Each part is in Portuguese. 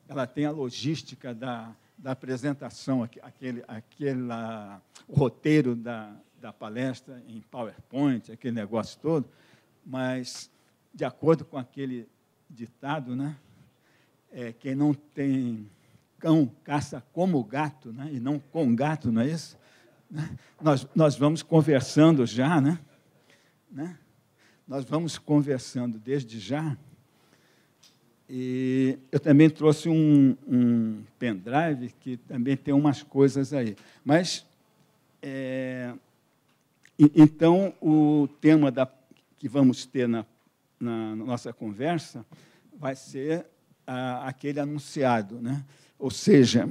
Ela tem a logística da apresentação, o roteiro da palestra em PowerPoint, aquele negócio todo, mas, de acordo com aquele ditado, né, quem não tem cão caça como gato, né, e não com gato, não é isso? Nós vamos conversando já, né? Nós vamos conversando desde já. E eu também trouxe um pendrive que também tem umas coisas aí. Mas, então, o tema que vamos ter na nossa conversa vai ser aquele anunciado, né? Ou seja,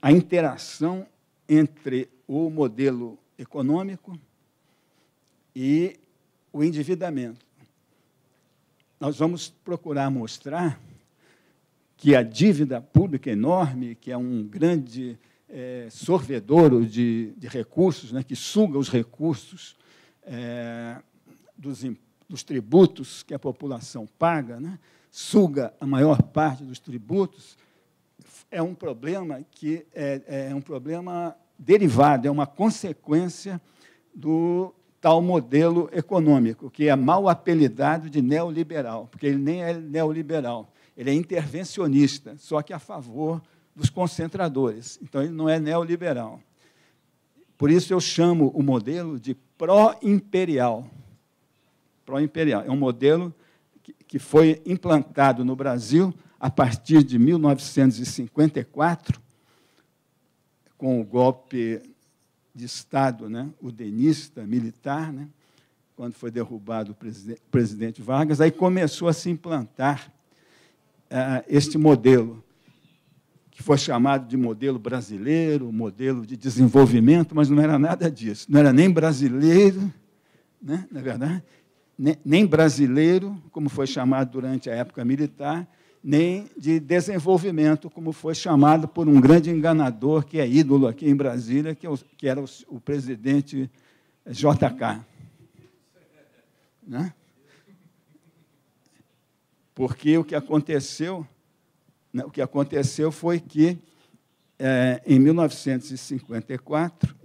a interação entre o modelo econômico e o endividamento. Nós vamos procurar mostrar que a dívida pública enorme, que é um grande sorvedouro de recursos, né, que suga os recursos dos tributos que a população paga, né, suga a maior parte dos tributos, é um problema que é um problema derivado, é uma consequência do tal modelo econômico, que é mal apelidado de neoliberal, porque ele nem é neoliberal, ele é intervencionista, só que a favor dos concentradores. Então, ele não é neoliberal. Por isso, eu chamo o modelo de pró-imperial. Pró-imperial. É um modelo que foi implantado no Brasil a partir de 1954, com o golpe de Estado, né, udenista, militar, né, quando foi derrubado o presidente Vargas, aí começou a se implantar este modelo, que foi chamado de modelo brasileiro, modelo de desenvolvimento, mas não era nada disso. Não era nem brasileiro, né, na verdade, nem brasileiro, como foi chamado durante a época militar, nem de desenvolvimento, como foi chamado por um grande enganador, que é ídolo aqui em Brasília, que era o presidente JK. Né? Porque o que aconteceu foi que, em 1954,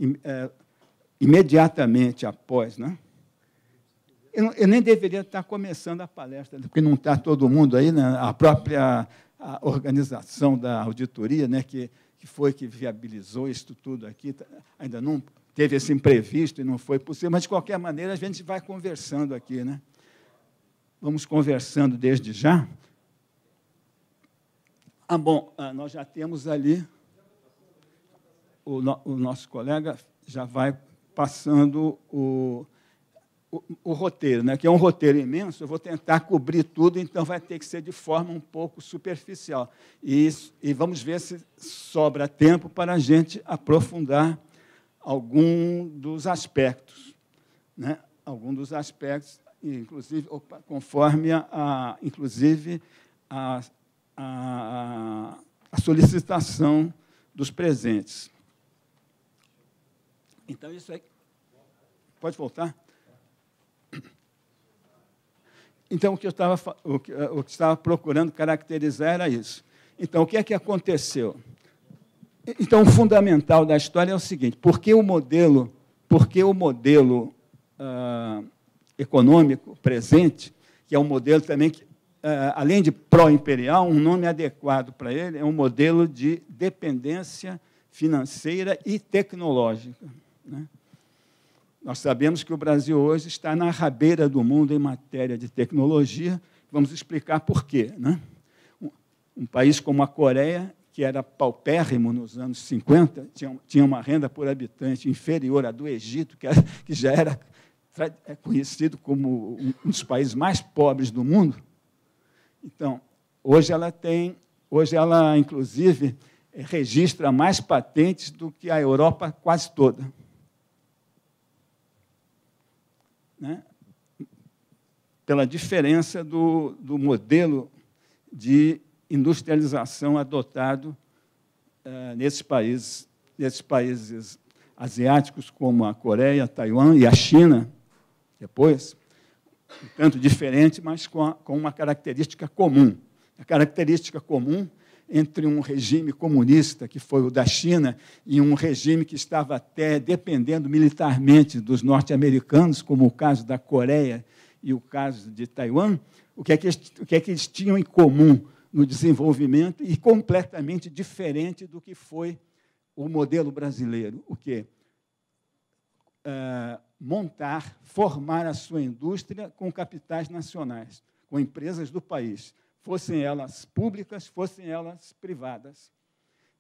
imediatamente após, né, eu nem deveria estar começando a palestra, porque não está todo mundo aí, né? A própria organização da auditoria, né, que viabilizou isso tudo aqui, ainda não teve esse imprevisto e não foi possível, mas, de qualquer maneira, a gente vai conversando aqui. Né? Vamos conversando desde já. Bom, nós já temos ali, o nosso colega já vai passando o roteiro, né, que é um roteiro imenso. Eu vou tentar cobrir tudo, então vai ter que ser de forma um pouco superficial. E vamos ver se sobra tempo para a gente aprofundar algum dos aspectos, né? Algum dos aspectos, inclusive, conforme inclusive a solicitação dos presentes. Então, isso aí... Pode voltar? Então, o que eu estava procurando caracterizar era isso. Então, o que é que aconteceu? Então, o fundamental da história é o seguinte: por que o modelo econômico presente, que é um modelo também que, além de pró-imperial, um nome adequado para ele é um modelo de dependência financeira e tecnológica, né? Nós sabemos que o Brasil hoje está na rabeira do mundo em matéria de tecnologia. Vamos explicar por quê, né? Um país como a Coreia, que era paupérrimo nos anos 50, tinha uma renda por habitante inferior à do Egito, que já era conhecido como um dos países mais pobres do mundo. Então, hoje ela, inclusive, registra mais patentes do que a Europa quase toda. Né? Pela diferença do modelo de industrialização adotado nesses países asiáticos, como a Coreia, Taiwan e a China, depois, um tanto diferente, mas com uma característica comum. A característica comum entre um regime comunista, que foi o da China, e um regime que estava até dependendo militarmente dos norte-americanos, como o caso da Coreia e o caso de Taiwan, o que é que eles tinham em comum no desenvolvimento e completamente diferente do que foi o modelo brasileiro? O quê? Montar, formar a sua indústria com capitais nacionais, com empresas do país, fossem elas públicas, fossem elas privadas.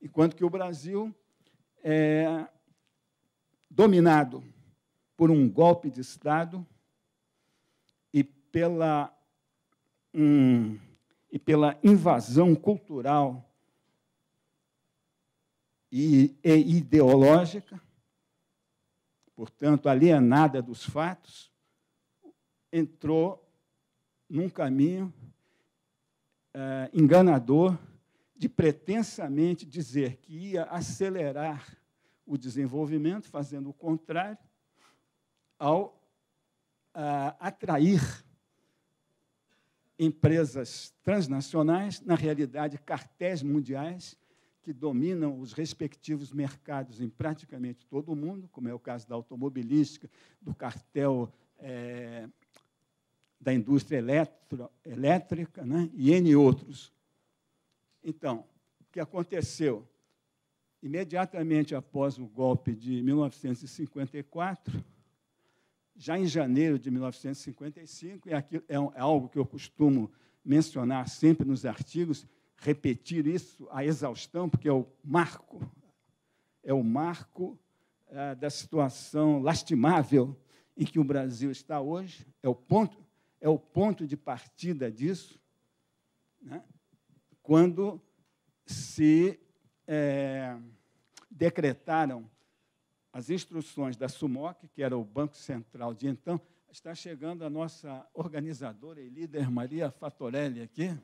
Enquanto que o Brasil é dominado por um golpe de Estado e pela invasão cultural e ideológica, portanto, alienada dos fatos, entrou num caminho enganador de pretensamente dizer que ia acelerar o desenvolvimento, fazendo o contrário, ao atrair empresas transnacionais, na realidade, cartéis mundiais, que dominam os respectivos mercados em praticamente todo o mundo, como é o caso da automobilística, do cartel da indústria elétrica, né, e N outros. Então, o que aconteceu? Imediatamente após o golpe de 1954, já em janeiro de 1955, e aqui é algo que eu costumo mencionar sempre nos artigos, repetir isso à exaustão, porque é o marco da situação lastimável em que o Brasil está hoje, é o ponto de partida disso, né, quando se decretaram as instruções da SUMOC, que era o Banco Central de então. Está chegando a nossa organizadora e líder Maria Fatorelli aqui. Que é isso,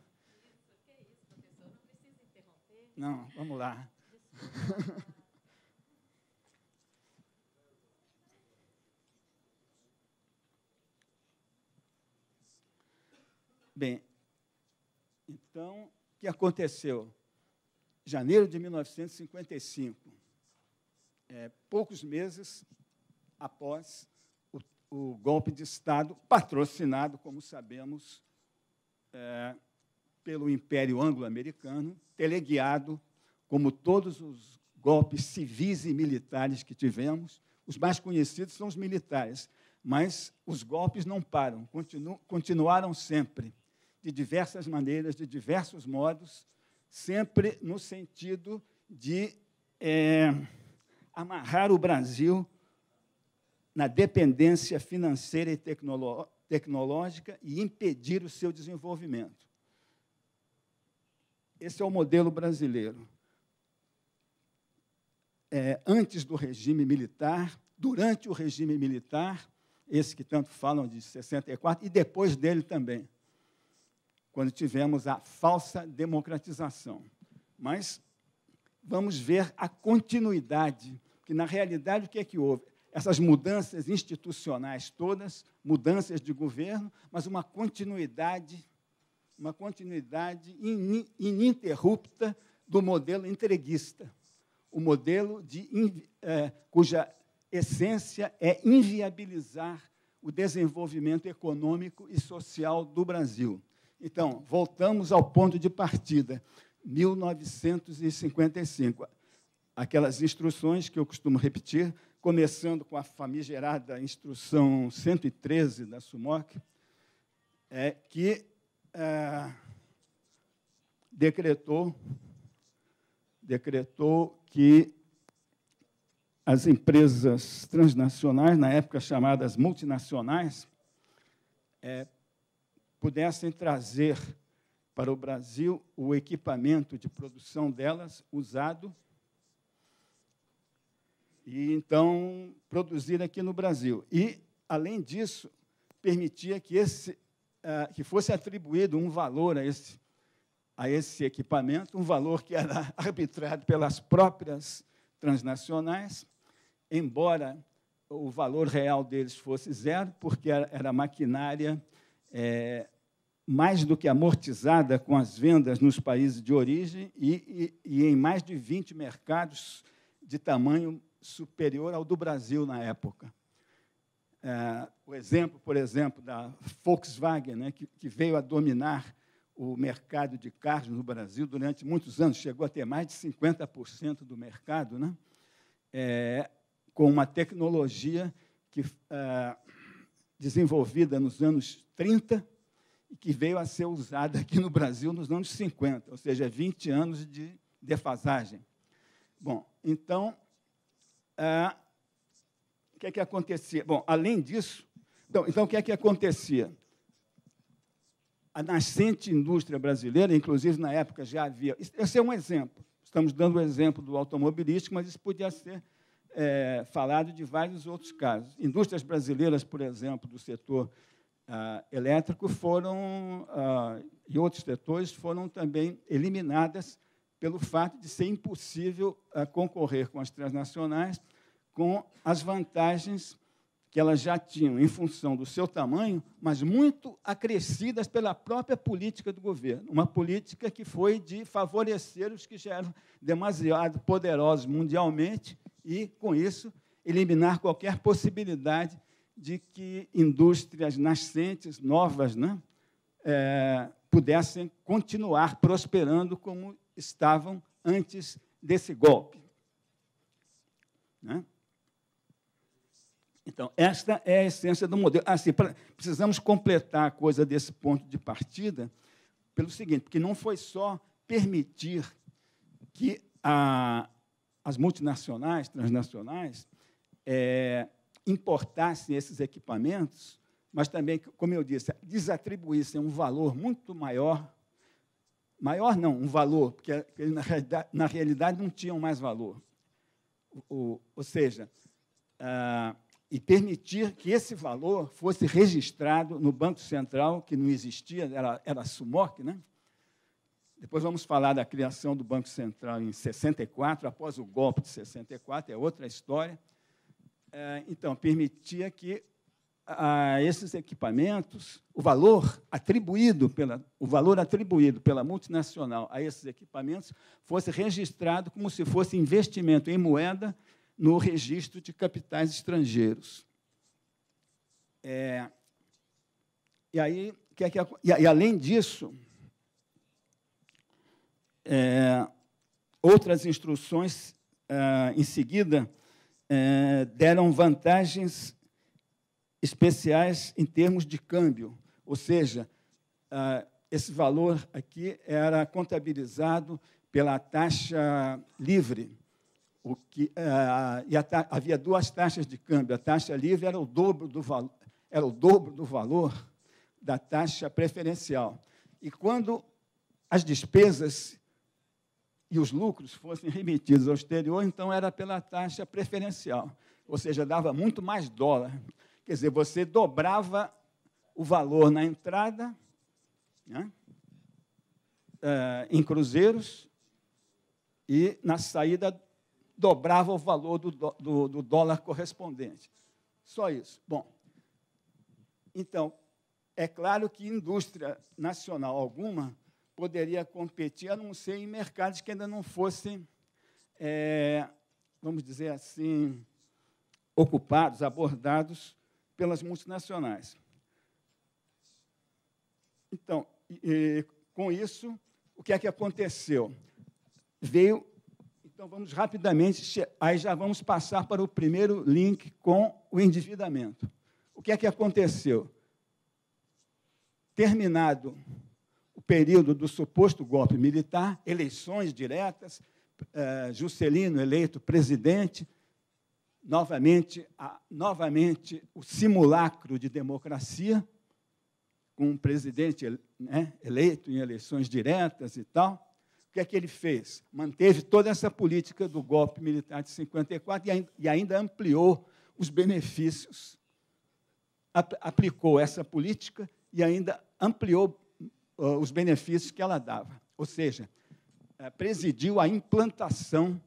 professor? Não precisa interromper. Não, vamos lá. Bem, então, o que aconteceu? Janeiro de 1955, poucos meses após o golpe de Estado, patrocinado, como sabemos, pelo Império Anglo-Americano, teleguiado, como todos os golpes civis e militares que tivemos. Os mais conhecidos são os militares, mas os golpes não param, continuaram sempre, de diversas maneiras, de diversos modos, sempre no sentido de amarrar o Brasil na dependência financeira e tecnológica e impedir o seu desenvolvimento. Esse é o modelo brasileiro. Antes do regime militar, durante o regime militar, esse que tanto falam de 64, e depois dele também, quando tivemos a falsa democratização. Mas vamos ver a continuidade, que, na realidade, o que é que houve? Essas mudanças institucionais todas, mudanças de governo, mas uma continuidade ininterrupta do modelo entreguista, o modelo cuja essência é inviabilizar o desenvolvimento econômico e social do Brasil. Então, voltamos ao ponto de partida, 1955. Aquelas instruções que eu costumo repetir, começando com a famigerada instrução 113 da SUMOC, que decretou que as empresas transnacionais, na época chamadas multinacionais, pudessem trazer para o Brasil o equipamento de produção delas usado e, então, produzir aqui no Brasil. E, além disso, permitia que fosse atribuído um valor a esse equipamento, um valor que era arbitrado pelas próprias transnacionais, embora o valor real deles fosse zero, porque era maquinária mais do que amortizada com as vendas nos países de origem e em mais de 20 mercados de tamanho superior ao do Brasil na época. O exemplo, por exemplo, da Volkswagen, né, que veio a dominar o mercado de carros no Brasil durante muitos anos, chegou a ter mais de 50% do mercado, né, com uma tecnologia desenvolvida nos anos 30 e que veio a ser usada aqui no Brasil nos anos 50, ou seja, 20 anos de defasagem. Bom, então, o que é que acontecia? Bom, além disso, então o que é que acontecia? A nascente indústria brasileira, inclusive na época já havia... Esse é um exemplo. Estamos dando o exemplo do automobilístico, mas isso podia ser falado de vários outros casos. Indústrias brasileiras, por exemplo, do setor elétrico e outros setores foram também eliminadas pelo fato de ser impossível concorrer com as transnacionais com as vantagens que elas já tinham em função do seu tamanho, mas muito acrescidas pela própria política do governo, uma política que foi de favorecer os que já eram demasiado poderosos mundialmente e, com isso, eliminar qualquer possibilidade de que indústrias nascentes, novas, né, pudessem continuar prosperando como estavam antes desse golpe. Né? Então, esta é a essência do modelo. Assim, precisamos completar a coisa desse ponto de partida pelo seguinte, porque não foi só permitir que as multinacionais, transnacionais, importassem esses equipamentos, mas também, como eu disse, desatribuíssem um valor muito maior não, um valor, porque na realidade não tinham mais valor. Ou seja, e permitir que esse valor fosse registrado no Banco Central, que não existia, era a SUMOC, né? Depois vamos falar da criação do Banco Central em 64, após o golpe de 64, é outra história. Então, permitia que esses equipamentos, o valor atribuído pela multinacional a esses equipamentos fosse registrado como se fosse investimento em moeda no registro de capitais estrangeiros. E além disso, outras instruções, em seguida, deram vantagens especiais em termos de câmbio, ou seja, esse valor aqui era contabilizado pela taxa livre, havia duas taxas de câmbio. A taxa livre era o dobro do valor da taxa preferencial. E quando as despesas e os lucros fossem remetidos ao exterior, então era pela taxa preferencial, ou seja, dava muito mais dólar. Quer dizer, você dobrava o valor na entrada, né, em cruzeiros, e na saída dobrava o valor do dólar correspondente. Só isso. Bom, então, é claro que indústria nacional alguma poderia competir, a não ser em mercados que ainda não fossem, vamos dizer assim, ocupados, abordados pelas multinacionais. Então, com isso, o que é que aconteceu? Então, vamos rapidamente, aí já vamos passar para o primeiro link com o endividamento. O que é que aconteceu? Terminado o período do suposto golpe militar, eleições diretas, Juscelino eleito presidente, novamente o simulacro de democracia, com um presidente, né, eleito em eleições diretas e tal. O que é que ele fez? Manteve toda essa política do golpe militar de 54 e ainda ampliou os benefícios. Aplicou essa política e ainda ampliou os benefícios que ela dava. Ou seja, presidiu a implantação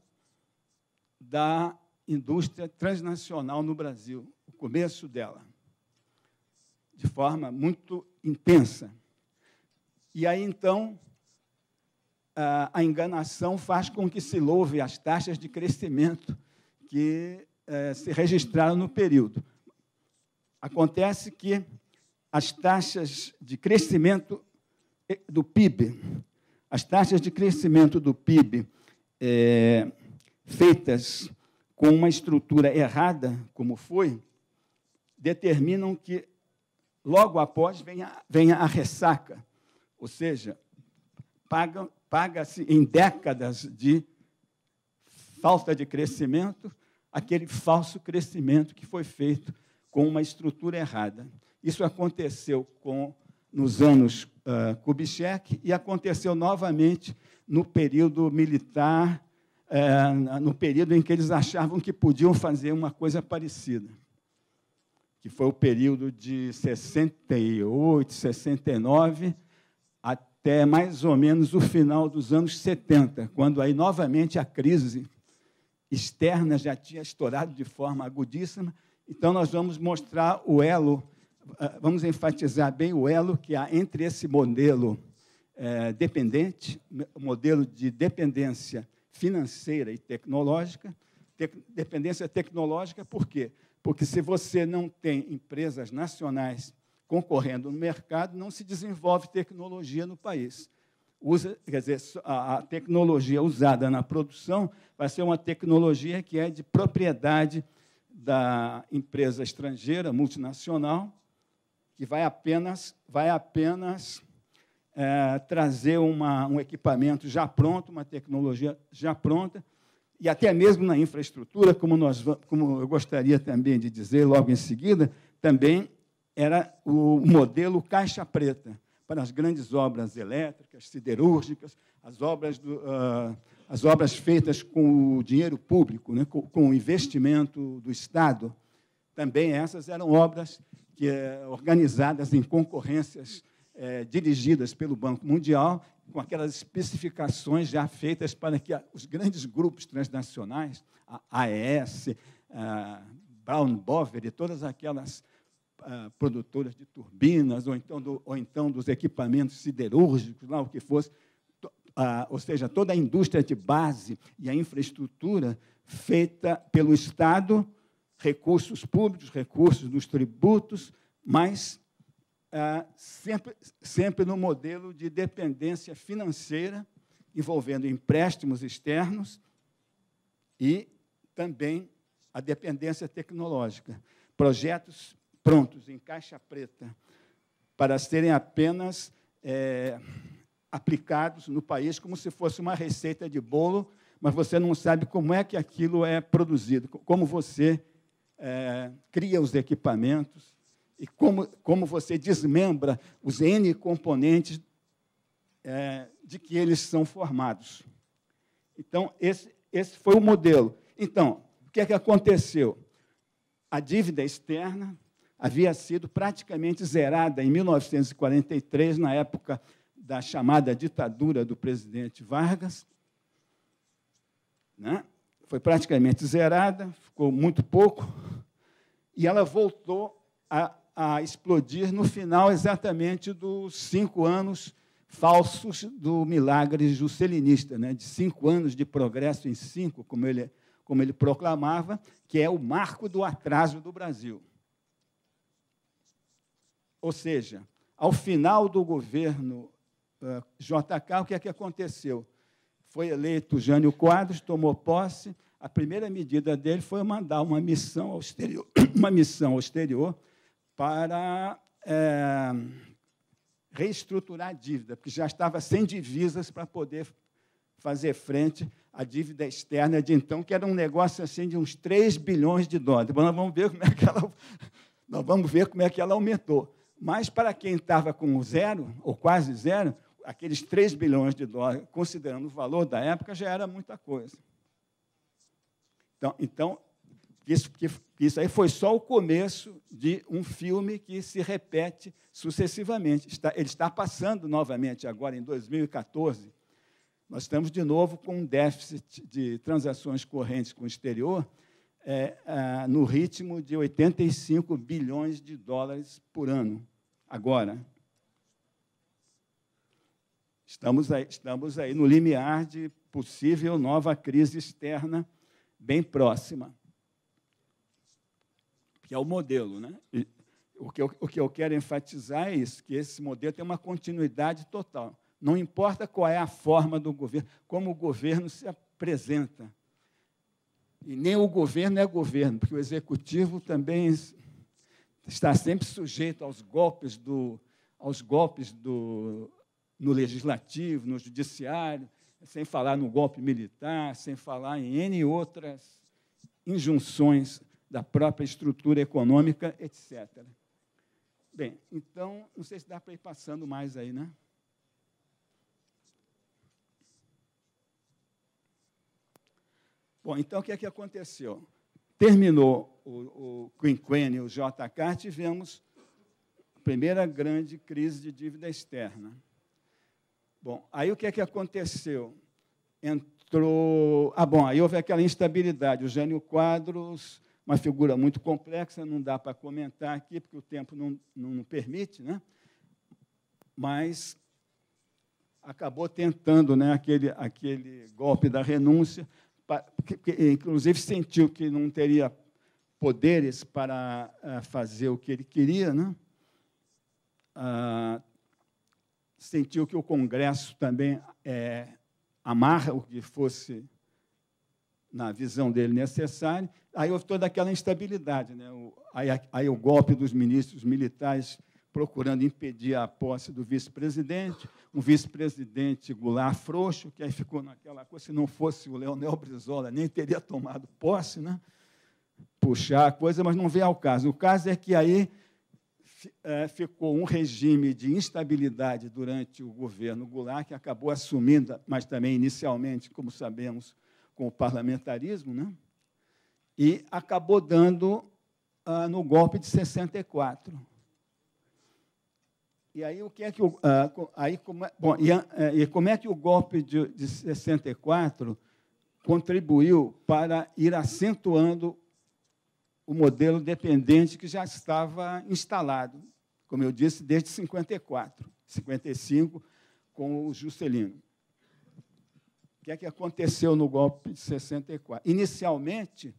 da indústria transnacional no Brasil, o começo dela, de forma muito intensa. E aí, então, a enganação faz com que se louve as taxas de crescimento que se registraram no período. Acontece que as taxas de crescimento do PIB, feitas com uma estrutura errada, como foi, determinam que, logo após, venha a ressaca, ou seja, paga-se em décadas de falta de crescimento aquele falso crescimento que foi feito com uma estrutura errada. Isso aconteceu nos anos Kubitschek e aconteceu novamente no período militar, no período em que eles achavam que podiam fazer uma coisa parecida, que foi o período de 68, 69, até mais ou menos o final dos anos 70, quando aí novamente a crise externa já tinha estourado de forma agudíssima. Então, nós vamos mostrar o elo, vamos enfatizar bem o elo que há entre esse modelo dependente, modelo de dependência financeira e tecnológica. Dependência tecnológica, por quê? Porque se você não tem empresas nacionais concorrendo no mercado, não se desenvolve tecnologia no país. Quer dizer, a tecnologia usada na produção vai ser uma tecnologia que é de propriedade da empresa estrangeira, multinacional, que vai apenas trazer um equipamento já pronto, uma tecnologia já pronta, e até mesmo na infraestrutura, como eu gostaria também de dizer logo em seguida, também era o modelo caixa preta para as grandes obras elétricas, siderúrgicas, as obras feitas com o dinheiro público, né, com o investimento do Estado. Também essas eram obras organizadas em concorrências dirigidas pelo Banco Mundial, com aquelas especificações já feitas para que os grandes grupos transnacionais, a AES, a Brown Boveri, todas aquelas produtoras de turbinas, ou então dos equipamentos siderúrgicos, lá o que fosse, ou seja, toda a indústria de base e a infraestrutura feita pelo Estado, recursos públicos, recursos dos tributos, mas sempre no modelo de dependência financeira, envolvendo empréstimos externos e também a dependência tecnológica. Projetos prontos, em caixa preta, para serem apenas aplicados no país como se fosse uma receita de bolo, mas você não sabe como é que aquilo é produzido, como você cria os equipamentos e como você desmembra os N componentes de que eles são formados. Então, esse foi o modelo. Então, o que é que aconteceu? A dívida externa havia sido praticamente zerada em 1943, na época da chamada ditadura do presidente Vargas, né? Foi praticamente zerada, ficou muito pouco, e ela voltou a explodir no final exatamente dos 5 anos falsos do milagre juscelinista, né? De 5 anos de progresso em 5, como ele proclamava, que é o marco do atraso do Brasil. Ou seja, ao final do governo JK, o que é que aconteceu? Foi eleito Jânio Quadros, tomou posse. A primeira medida dele foi mandar uma missão ao exterior, para reestruturar a dívida, porque já estava sem divisas para poder fazer frente à dívida externa de então, que era um negócio assim de uns 3 bilhões de dólares. Bom, nós vamos ver como é que ela aumentou. Mas, para quem estava com zero, ou quase zero, aqueles 3 bilhões de dólares, considerando o valor da época, já era muita coisa. Então isso aí foi só o começo de um filme que se repete sucessivamente. Ele está passando novamente agora, em 2014. Nós estamos, de novo, com um déficit de transações correntes com o exterior no ritmo de 85 bilhões de dólares por ano, agora. Estamos aí no limiar de possível nova crise externa bem próxima, que é o modelo, né? E o que eu quero enfatizar é isso, que esse modelo tem uma continuidade total. Não importa qual é a forma do governo, como o governo se apresenta. E nem o governo é governo, porque o executivo também está sempre sujeito aos golpes no legislativo, no judiciário, sem falar no golpe militar, sem falar em N outras injunções da própria estrutura econômica, etc. Bem, então, não sei se dá para ir passando mais aí, né? Bom, então, o que é que aconteceu? Terminou o quinquênio JK, tivemos a primeira grande crise de dívida externa. Bom, aí o que é que aconteceu? Aí houve aquela instabilidade. O Jânio Quadros, uma figura muito complexa, não dá para comentar aqui, porque o tempo não permite, né? Mas acabou tentando, né, aquele golpe da renúncia, que, inclusive, sentiu que não teria poderes para fazer o que ele queria, né? Sentiu que o Congresso também amarra o que fosse, na visão dele, necessário. Aí houve toda aquela instabilidade, né? Aí o golpe dos ministros militares procurando impedir a posse do vice-presidente, um vice-presidente Goulart frouxo, que aí ficou naquela coisa, se não fosse o Leonel Brizola, nem teria tomado posse, né? Puxar a coisa, mas não vem ao caso. O caso é que aí ficou um regime de instabilidade durante o governo Goulart, que acabou assumindo, mas também inicialmente, como sabemos, com o parlamentarismo, né? E acabou dando no golpe de 64. E aí o que é que como é que o golpe de 64 contribuiu para ir acentuando o modelo dependente que já estava instalado, como eu disse, desde 55, com o Juscelino. O que é que aconteceu no golpe de 64? Inicialmente,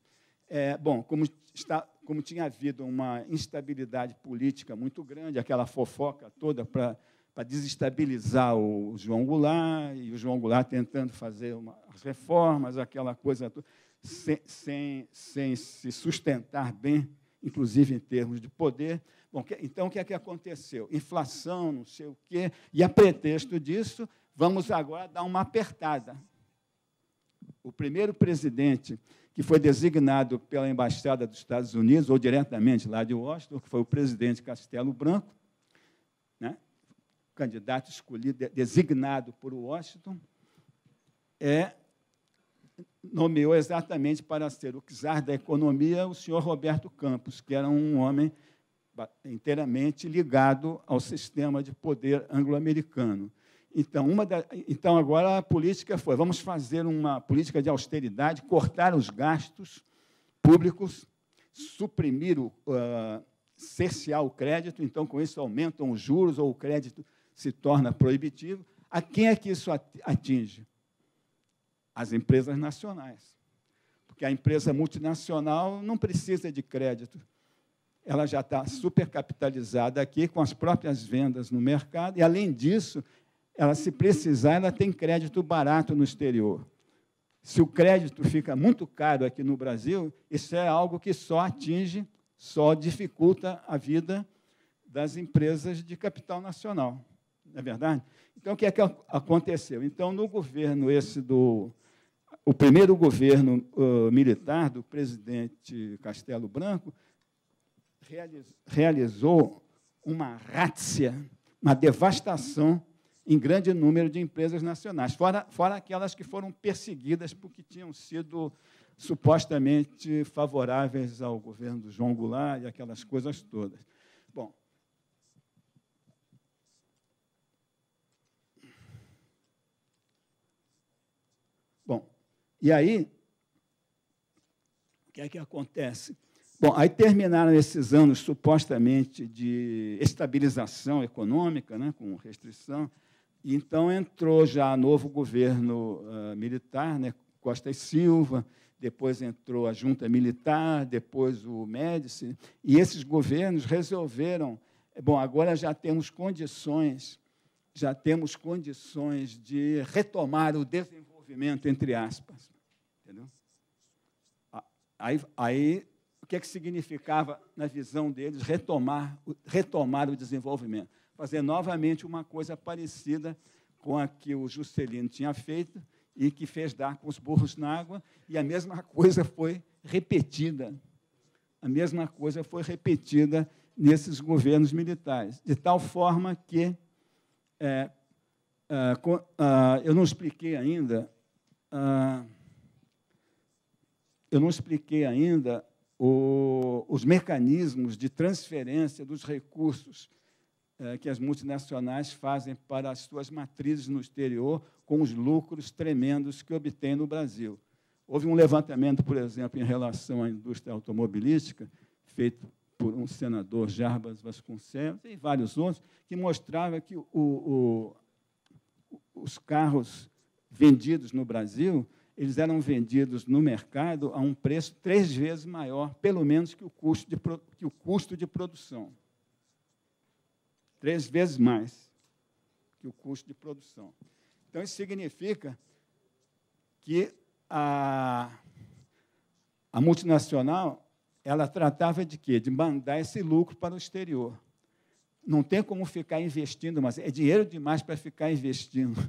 como tinha havido uma instabilidade política muito grande, aquela fofoca toda para desestabilizar o João Goulart, e o João Goulart tentando fazer as reformas, aquela coisa toda, sem se sustentar bem, inclusive em termos de poder. Bom, então, o que é que aconteceu? Inflação, não sei o quê, e, a pretexto disso, vamos agora dar uma apertada. O primeiro presidente que foi designado pela Embaixada dos Estados Unidos, ou diretamente lá de Washington, que foi o presidente Castelo Branco, né, candidato escolhido, designado por Washington, nomeou exatamente para ser o czar da economia o senhor Roberto Campos, que era um homem inteiramente ligado ao sistema de poder anglo-americano. Então, agora a política foi, vamos fazer uma política de austeridade, cortar os gastos públicos, suprimir, cercear o crédito, então, com isso, aumentam os juros ou o crédito se torna proibitivo. A quem é que isso atinge? As empresas nacionais. Porque a empresa multinacional não precisa de crédito. Ela já está supercapitalizada aqui, com as próprias vendas no mercado, e, além disso, ela, se precisar, ela tem crédito barato no exterior. Se o crédito fica muito caro aqui no Brasil, isso é algo que só dificulta a vida das empresas de capital nacional. Não é verdade? Então, o que é que aconteceu? Então, no governo o primeiro governo militar do presidente Castelo Branco realizou uma rátzia, uma devastação em grande número de empresas nacionais, fora aquelas que foram perseguidas porque tinham sido supostamente favoráveis ao governo do João Goulart e aquelas coisas todas. Bom, e aí, O que é que acontece? Bom, aí terminaram esses anos, supostamente, de estabilização econômica, né, com restrição, e então entrou já novo governo militar, né, Costa e Silva, depois entrou a junta militar, depois o Médici, e esses governos resolveram, bom, agora já temos condições de retomar o desenvolvimento, entre aspas. Entendeu? Aí o que significava, na visão deles, retomar o desenvolvimento? Fazer novamente uma coisa parecida com a que o Juscelino tinha feito e que fez dar com os burros na água, e a mesma coisa foi repetida. A mesma coisa foi repetida nesses governos militares, de tal forma que eu não expliquei ainda os mecanismos de transferência dos recursos que as multinacionais fazem para as suas matrizes no exterior, com os lucros tremendos que obtêm no Brasil. Houve um levantamento, por exemplo, em relação à indústria automobilística, feito por um senador, Jarbas Vasconcelos, e vários outros, que mostrava que os carros vendidos no Brasil, eles eram vendidos no mercado a um preço 3 vezes maior, pelo menos, que o custo de produção. 3 vezes mais que o custo de produção. Então, isso significa que a multinacional ela tratava de quê? De mandar esse lucro para o exterior. Não tem como ficar investindo, mas é dinheiro demais para ficar investindo.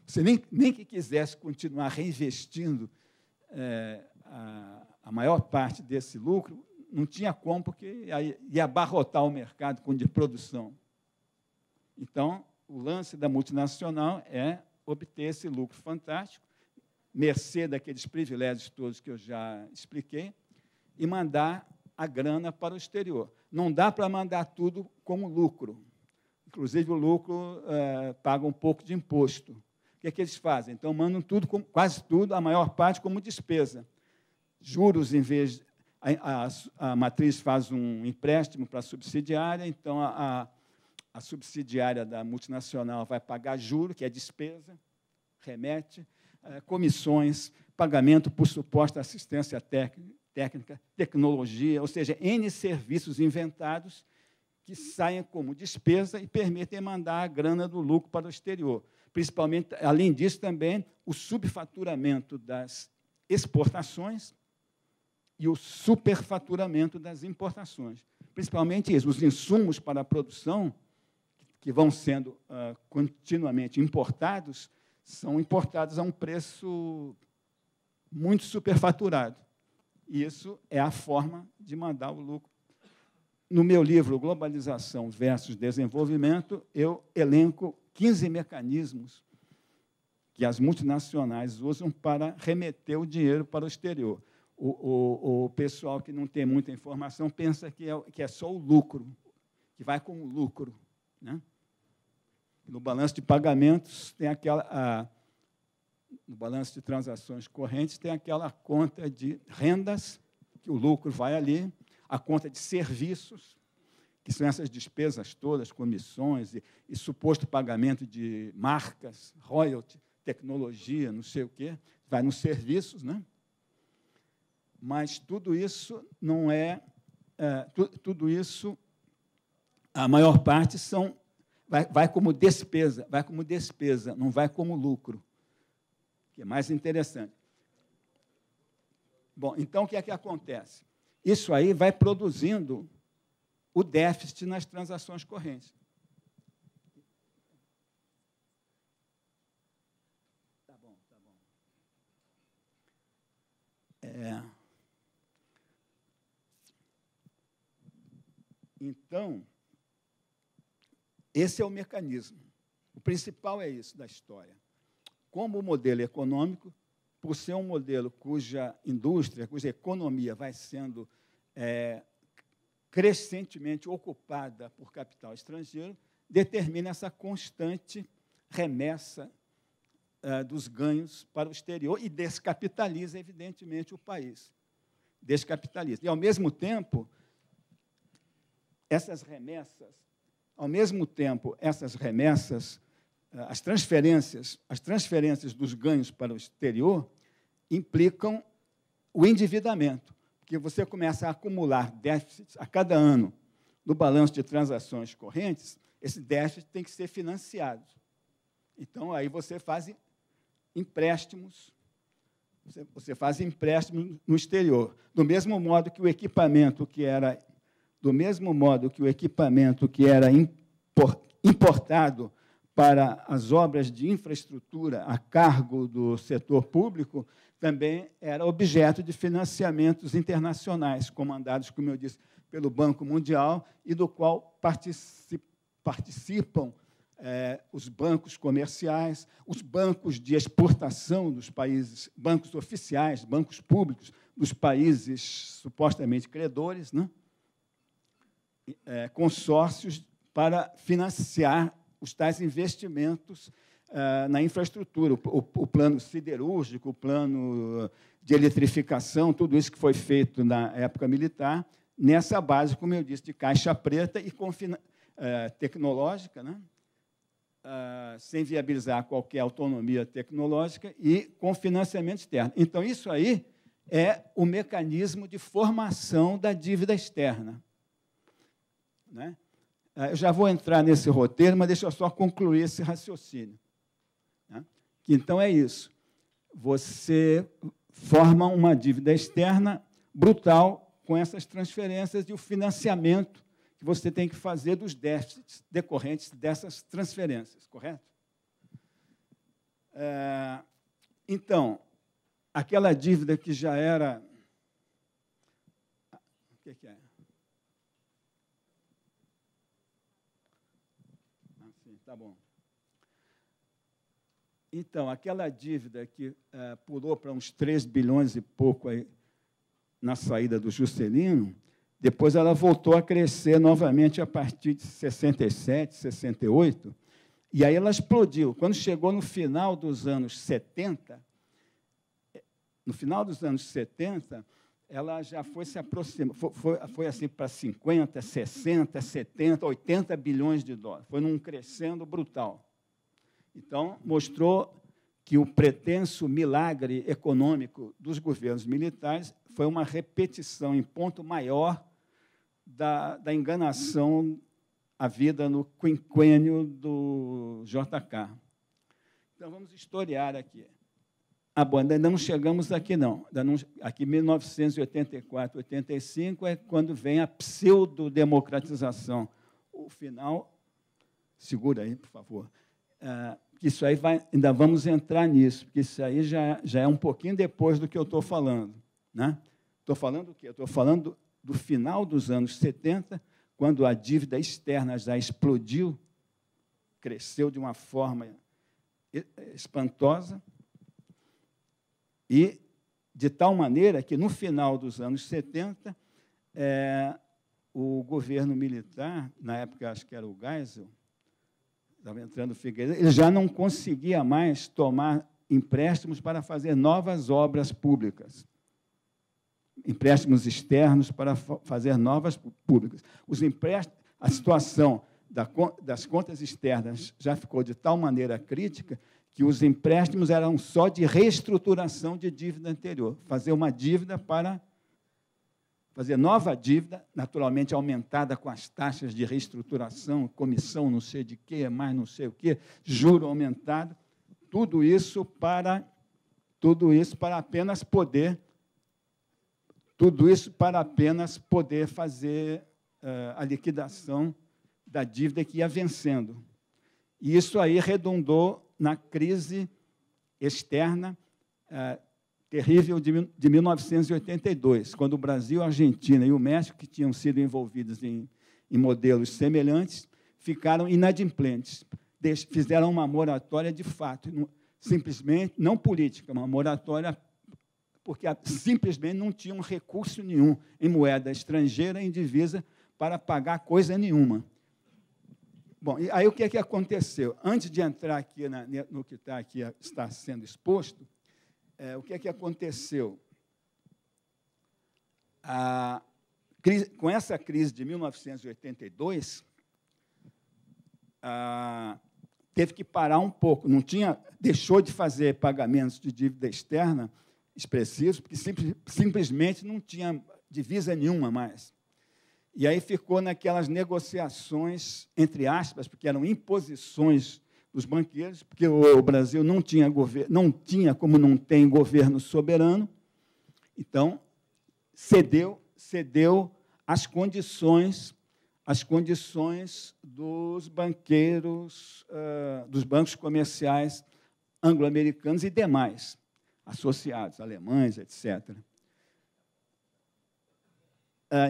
Você nem que quisesse continuar reinvestindo a maior parte desse lucro, não tinha como, porque ia abarrotar o mercado de produção. Então, o lance da multinacional é obter esse lucro fantástico, mercê daqueles privilégios todos que eu já expliquei, e mandar a grana para o exterior. Não dá para mandar tudo como lucro. Inclusive, o lucro paga um pouco de imposto. O que é que eles fazem? Então, mandam tudo, quase tudo, a maior parte, como despesa. Juros, em vez de... A matriz faz um empréstimo para a subsidiária, então a subsidiária da multinacional vai pagar juro, que é despesa, remete, comissões, pagamento por suposta assistência técnica, tecnologia, ou seja, N serviços inventados que saem como despesa e permitem mandar a grana do lucro para o exterior. Principalmente, além disso, também o subfaturamento das exportações e o superfaturamento das importações. Principalmente isso, os insumos para a produção, que vão sendo continuamente importados, são importados a um preço muito superfaturado. Isso é a forma de mandar o lucro. No meu livro, Globalização versus Desenvolvimento, eu elenco 15 mecanismos que as multinacionais usam para remeter o dinheiro para o exterior. O pessoal que não tem muita informação pensa que é só o lucro, que vai com o lucro, né? No balanço de pagamentos, tem no balanço de transações correntes, tem aquela conta de rendas, que o lucro vai ali, a conta de serviços, que são essas despesas todas, comissões e suposto pagamento de marcas, royalty, tecnologia, não sei o quê, vai nos serviços, né? Mas tudo isso não tudo isso, a maior parte vai como despesa, não vai como lucro, que é mais interessante. Bom, então, o que é que acontece? Isso aí vai produzindo o déficit nas transações correntes. Tá bom. Então, esse é o mecanismo. O principal é isso da história. Como o modelo econômico, por ser um modelo cuja indústria, cuja economia vai sendo crescentemente ocupada por capital estrangeiro, determina essa constante remessa dos ganhos para o exterior e descapitaliza, evidentemente, o país. descapitalista. E, ao mesmo tempo, essas remessas, as transferências dos ganhos para o exterior implicam o endividamento, porque você começa a acumular déficits a cada ano no balanço de transações correntes, esse déficit tem que ser financiado. Então, aí você faz empréstimos, no exterior. Do mesmo modo que o equipamento que era importado para as obras de infraestrutura a cargo do setor público, também era objeto de financiamentos internacionais, comandados, como eu disse, pelo Banco Mundial, e do qual participam os bancos comerciais, os bancos de exportação dos países, bancos oficiais, bancos públicos dos países supostamente credores, né? Consórcios para financiar os tais investimentos na infraestrutura, o plano siderúrgico, o plano de eletrificação, tudo isso que foi feito na época militar, nessa base, como eu disse, de caixa preta e tecnológica, né? Sem viabilizar qualquer autonomia tecnológica e com financiamento externo. Então, isso aí é o mecanismo de formação da dívida externa, né? Eu já vou entrar nesse roteiro, mas deixa eu só concluir esse raciocínio, né? Então, é isso. Você forma uma dívida externa brutal com essas transferências e o financiamento que você tem que fazer dos déficits decorrentes dessas transferências, correto? Então, aquela dívida que já era... O que é? Sim, tá bom. Então, aquela dívida que pulou para uns 3 bilhões e pouco aí na saída do Juscelino, depois ela voltou a crescer novamente a partir de 67, 68, e aí ela explodiu. Quando chegou no final dos anos 70, ela já foi se aproximando, foi assim para 50, 60, 70, 80 bilhões de dólares. Foi num crescendo brutal. Então, mostrou que o pretenso milagre econômico dos governos militares foi uma repetição em ponto maior da enganação havida no quinquênio do JK. Então, vamos historiar aqui. Bom, ainda não chegamos aqui, não. Aqui, 1984, 85, é quando vem a pseudodemocratização. O final, segura aí, por favor. Isso aí ainda vamos entrar nisso, porque isso aí já é um pouquinho depois do que eu estou falando, né? Estou falando do quê? Estou falando do final dos anos 70, quando a dívida externa já explodiu, cresceu de uma forma espantosa, e de tal maneira que, no final dos anos 70, o governo militar, na época, acho que era o Geisel, estava entrando o Figueiredo, ele já não conseguia mais tomar empréstimos para fazer novas obras públicas, empréstimos externos para fazer novas públicas. A situação das contas externas já ficou de tal maneira crítica que os empréstimos eram só de reestruturação de dívida anterior, fazer uma dívida para fazer nova dívida, naturalmente aumentada com as taxas de reestruturação, comissão não sei de quê, mais não sei o quê, juro aumentado, tudo isso para apenas poder fazer a liquidação da dívida que ia vencendo. E isso aí redundou na crise externa terrível de 1982, quando o Brasil, a Argentina e o México, que tinham sido envolvidos em modelos semelhantes, ficaram inadimplentes, fizeram uma moratória de fato, simplesmente, não política, uma moratória porque simplesmente não tinham recurso nenhum em moeda estrangeira, em divisa, para pagar coisa nenhuma. Bom, e aí o que é que aconteceu? Antes de entrar aqui no que está sendo exposto, o que é que aconteceu? Com essa crise de 1982, teve que parar um pouco. Deixou de fazer pagamentos de dívida externa expressivos, porque simplesmente não tinha divisa nenhuma mais. E aí ficou naquelas negociações, entre aspas, porque eram imposições dos banqueiros, porque o Brasil não tinha, como não tem governo soberano, então cedeu às condições dos banqueiros, dos bancos comerciais anglo-americanos e demais, associados, alemães, etc.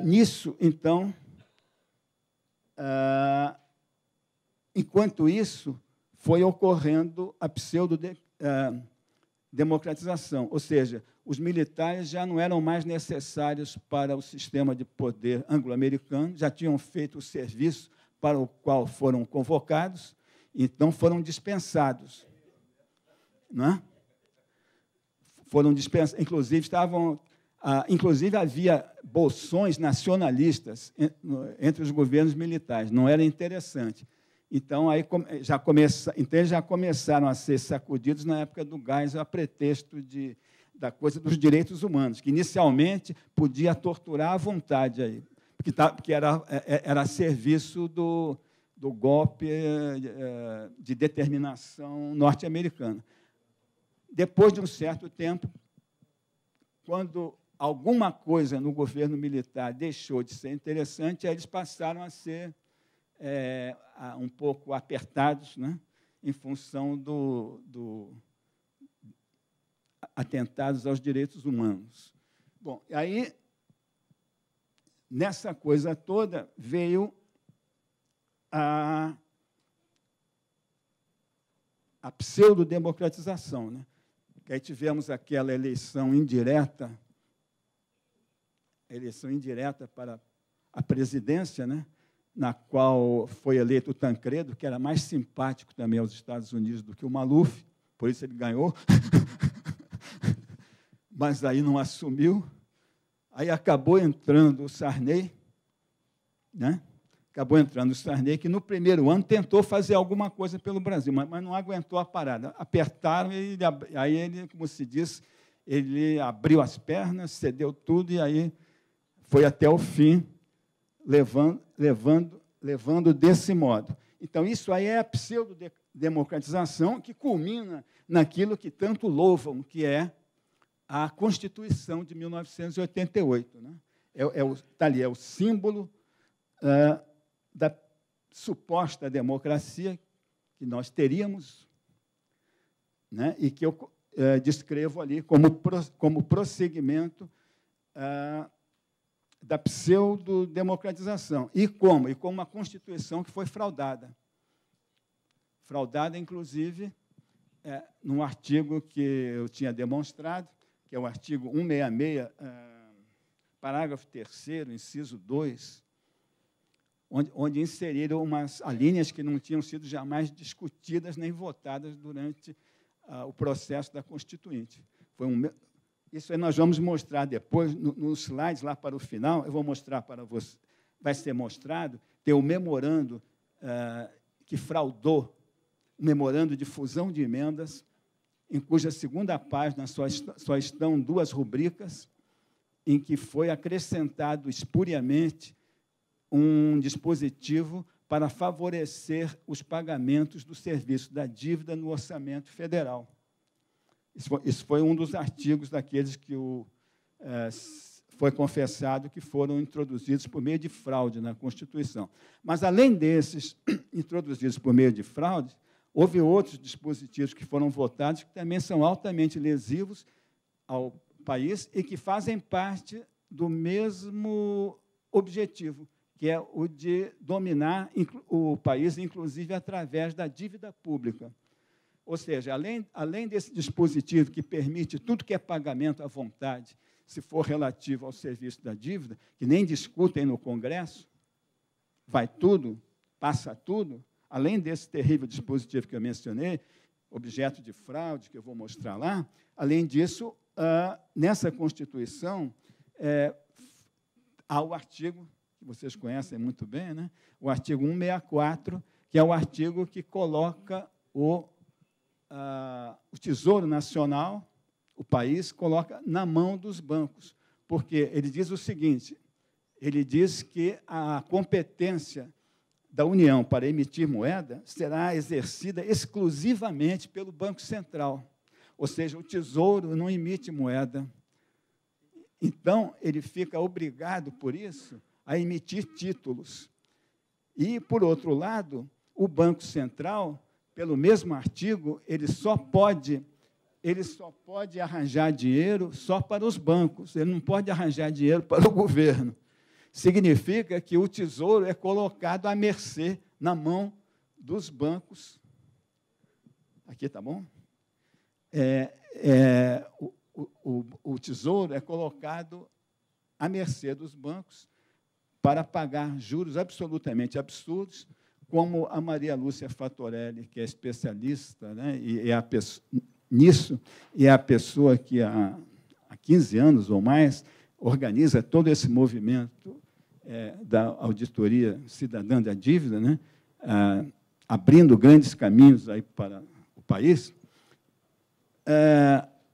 Nisso, então, enquanto isso, foi ocorrendo a pseudo-democratização, ou seja, os militares já não eram mais necessários para o sistema de poder anglo-americano, já tinham feito o serviço para o qual foram convocados, então foram dispensados. Não é? Foram dispensados, inclusive havia bolsões nacionalistas entre os governos militares, não era interessante. Então, eles já começaram a ser sacudidos na época do Geisel, a pretexto da coisa dos direitos humanos, que inicialmente podia torturar à vontade, aí, porque era a serviço do golpe de determinação norte-americana. Depois de um certo tempo, quando alguma coisa no governo militar deixou de ser interessante, aí eles passaram a ser um pouco apertados, né, em função atentados aos direitos humanos. Bom, aí, nessa coisa toda, veio a pseudodemocratização, né? Que aí tivemos aquela eleição indireta para a presidência, né, na qual foi eleito o Tancredo, que era mais simpático também aos Estados Unidos do que o Maluf, por isso ele ganhou, mas aí não assumiu. Aí acabou entrando o Sarney, né? Que no primeiro ano tentou fazer alguma coisa pelo Brasil, mas não aguentou a parada. Apertaram, e aí ele, como se diz, ele abriu as pernas, cedeu tudo, e aí foi até o fim, levando desse modo. Então, isso aí é a pseudo-democratização que culmina naquilo que tanto louvam, que é a Constituição de 1988. Né? Está ali, é o símbolo da suposta democracia que nós teríamos, né? E que eu descrevo ali como prosseguimento da pseudo-democratização. E como uma Constituição que foi fraudada. Fraudada, inclusive, num artigo que eu tinha demonstrado, que é o artigo 166, parágrafo 3º, inciso 2, onde inseriram umas alíneas que não tinham sido jamais discutidas nem votadas durante o processo da Constituinte. Isso aí nós vamos mostrar depois, nos slides, lá para o final, eu vou mostrar para você, vai ser mostrado, tem o memorando que fraudou, o memorando de fusão de emendas, em cuja segunda página só estão 2 rubricas, em que foi acrescentado espuriamente um dispositivo para favorecer os pagamentos do serviço da dívida no orçamento federal. Isso foi um dos artigos daqueles que foi confessado que foram introduzidos por meio de fraude na Constituição. Mas, além desses introduzidos por meio de fraude, houve outros dispositivos que foram votados que também são altamente lesivos ao país e que fazem parte do mesmo objetivo, que é o de dominar o país, inclusive através da dívida pública. Ou seja, além desse dispositivo que permite tudo que é pagamento à vontade, se for relativo ao serviço da dívida, que nem discutem no Congresso, vai tudo, passa tudo, além desse terrível dispositivo que eu mencionei, objeto de fraude, que eu vou mostrar lá, além disso, nessa Constituição, há o artigo, que vocês conhecem muito bem, né? O artigo 164, que é o artigo que coloca o Tesouro Nacional, o país, coloca na mão dos bancos, porque ele diz o seguinte, ele diz que a competência da União para emitir moeda será exercida exclusivamente pelo Banco Central, ou seja, o Tesouro não emite moeda. Então, ele fica obrigado, por isso, a emitir títulos. E, por outro lado, o Banco Central, pelo mesmo artigo, ele só pode arranjar dinheiro só para os bancos, ele não pode arranjar dinheiro para o governo. Significa que o tesouro é colocado à mercê, na mão dos bancos. Aqui está bom? O tesouro é colocado à mercê dos bancos para pagar juros absolutamente absurdos, como a Maria Lúcia Fatorelli, que é especialista, né, nisso, e é a pessoa que há 15 anos ou mais organiza todo esse movimento da auditoria cidadã da dívida, né, abrindo grandes caminhos aí para o país.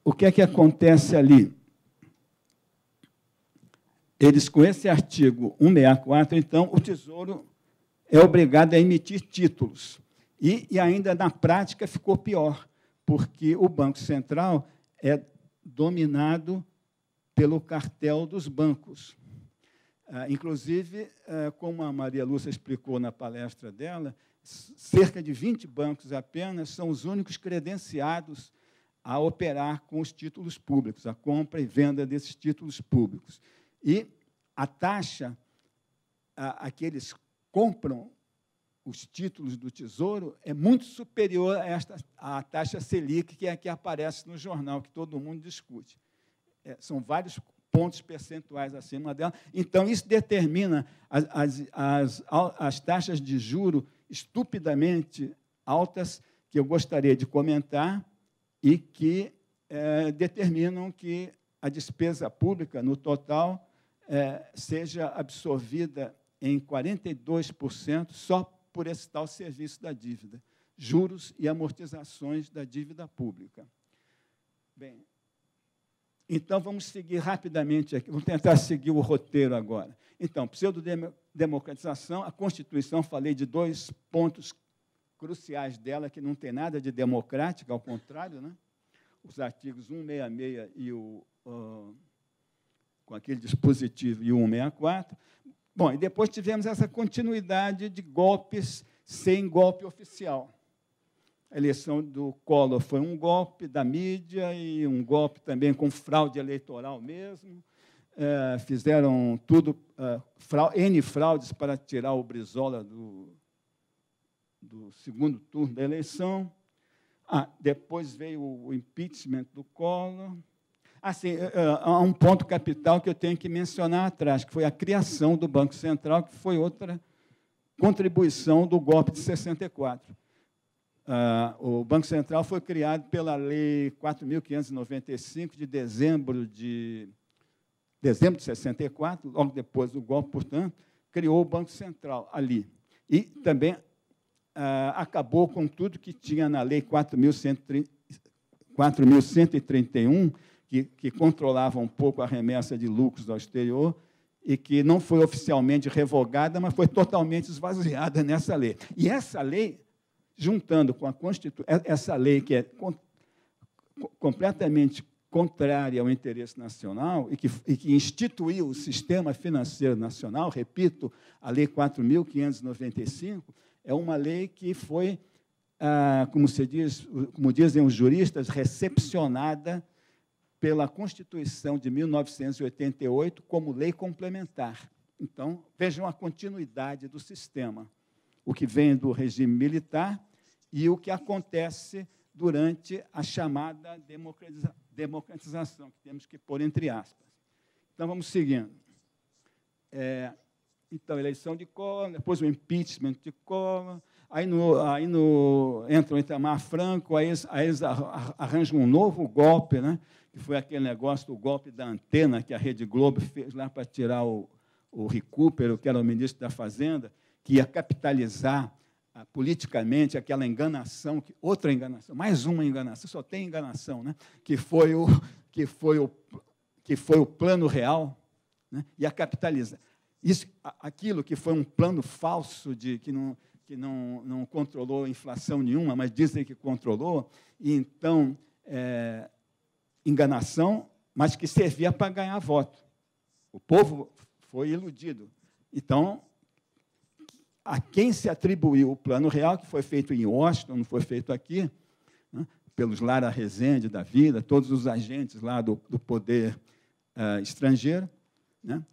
O que é que acontece ali? Eles, com esse artigo 164, então, o Tesouro é obrigado a emitir títulos. E ainda, na prática, ficou pior, porque o Banco Central é dominado pelo cartel dos bancos. Inclusive, como a Maria Lúcia explicou na palestra dela, cerca de 20 bancos apenas são os únicos credenciados a operar com os títulos públicos, a compra e venda desses títulos públicos. E a taxa a que eles compram os títulos do Tesouro é muito superior à taxa Selic, que é a que aparece no jornal, que todo mundo discute. São vários pontos percentuais acima dela. Então, isso determina as taxas de juro estupidamente altas, que eu gostaria de comentar, e que determinam que a despesa pública, no total, seja absorvida em 42% só por esse tal serviço da dívida, juros e amortizações da dívida pública. Bem, então, vamos seguir rapidamente aqui, vamos tentar seguir o roteiro agora. Então, pseudodemocratização, a Constituição, falei de 2 pontos cruciais dela, que não tem nada de democrática, ao contrário, né? Os artigos 166 e com aquele dispositivo e o 164. Bom, e depois tivemos essa continuidade de golpes sem golpe oficial. A eleição do Collor foi um golpe da mídia e um golpe também com fraude eleitoral mesmo. Fizeram tudo, N fraudes para tirar o Brizola do segundo turno da eleição. Depois veio o impeachment do Collor. Assim, há um ponto capital que eu tenho que mencionar atrás, que foi a criação do Banco Central, que foi outra contribuição do golpe de 64. O Banco Central foi criado pela Lei 4.595, de dezembro de 64, logo depois do golpe, portanto, criou o Banco Central ali. E também acabou com tudo que tinha na Lei 4.131, que controlava um pouco a remessa de lucros ao exterior, e que não foi oficialmente revogada, mas foi totalmente esvaziada nessa lei. E essa lei, juntando com a Constituição, essa lei que é completamente contrária ao interesse nacional e que instituiu o sistema financeiro nacional, repito, a Lei 4.595, é uma lei que foi, como dizem os juristas, recepcionada pela Constituição de 1988 como lei complementar. Então, vejam a continuidade do sistema, o que vem do regime militar e o que acontece durante a chamada democratização, que temos que pôr entre aspas. Então, vamos seguindo. Então, eleição de Collor, depois o impeachment de Collor, entra o Itamar Franco, aí eles arranjam um novo golpe, né? Que foi aquele negócio do golpe da antena que a Rede Globo fez lá para tirar o o Recupero, que era o ministro da Fazenda, que ia capitalizar politicamente aquela enganação, outra enganação, mais uma enganação, só tem enganação, né? que foi o Plano Real, né? Ia capitalizar. Aquilo que foi um plano falso que não controlou inflação nenhuma, mas dizem que controlou, e então, enganação, mas que servia para ganhar voto. O povo foi iludido. Então, a quem se atribuiu o Plano Real, que foi feito em Washington, não foi feito aqui, né, pelos Lara Rezende da vida, todos os agentes lá do poder estrangeiro, né,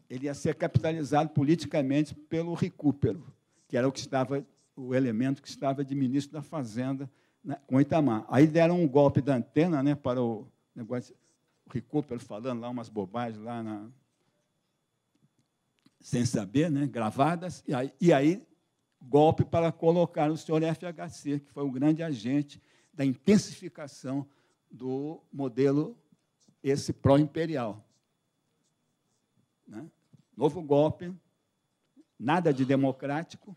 ele ia ser capitalizado politicamente pelo Recupero, que era o elemento que estava de ministro da Fazenda, né, com Itamar. Aí deram um golpe da antena, né, para o negócio, o Recupero falando lá umas bobagens lá sem saber, né, gravadas, e aí golpe para colocar o senhor FHC, que foi o grande agente da intensificação do modelo esse pró-imperial. Né? Novo golpe, nada de democrático,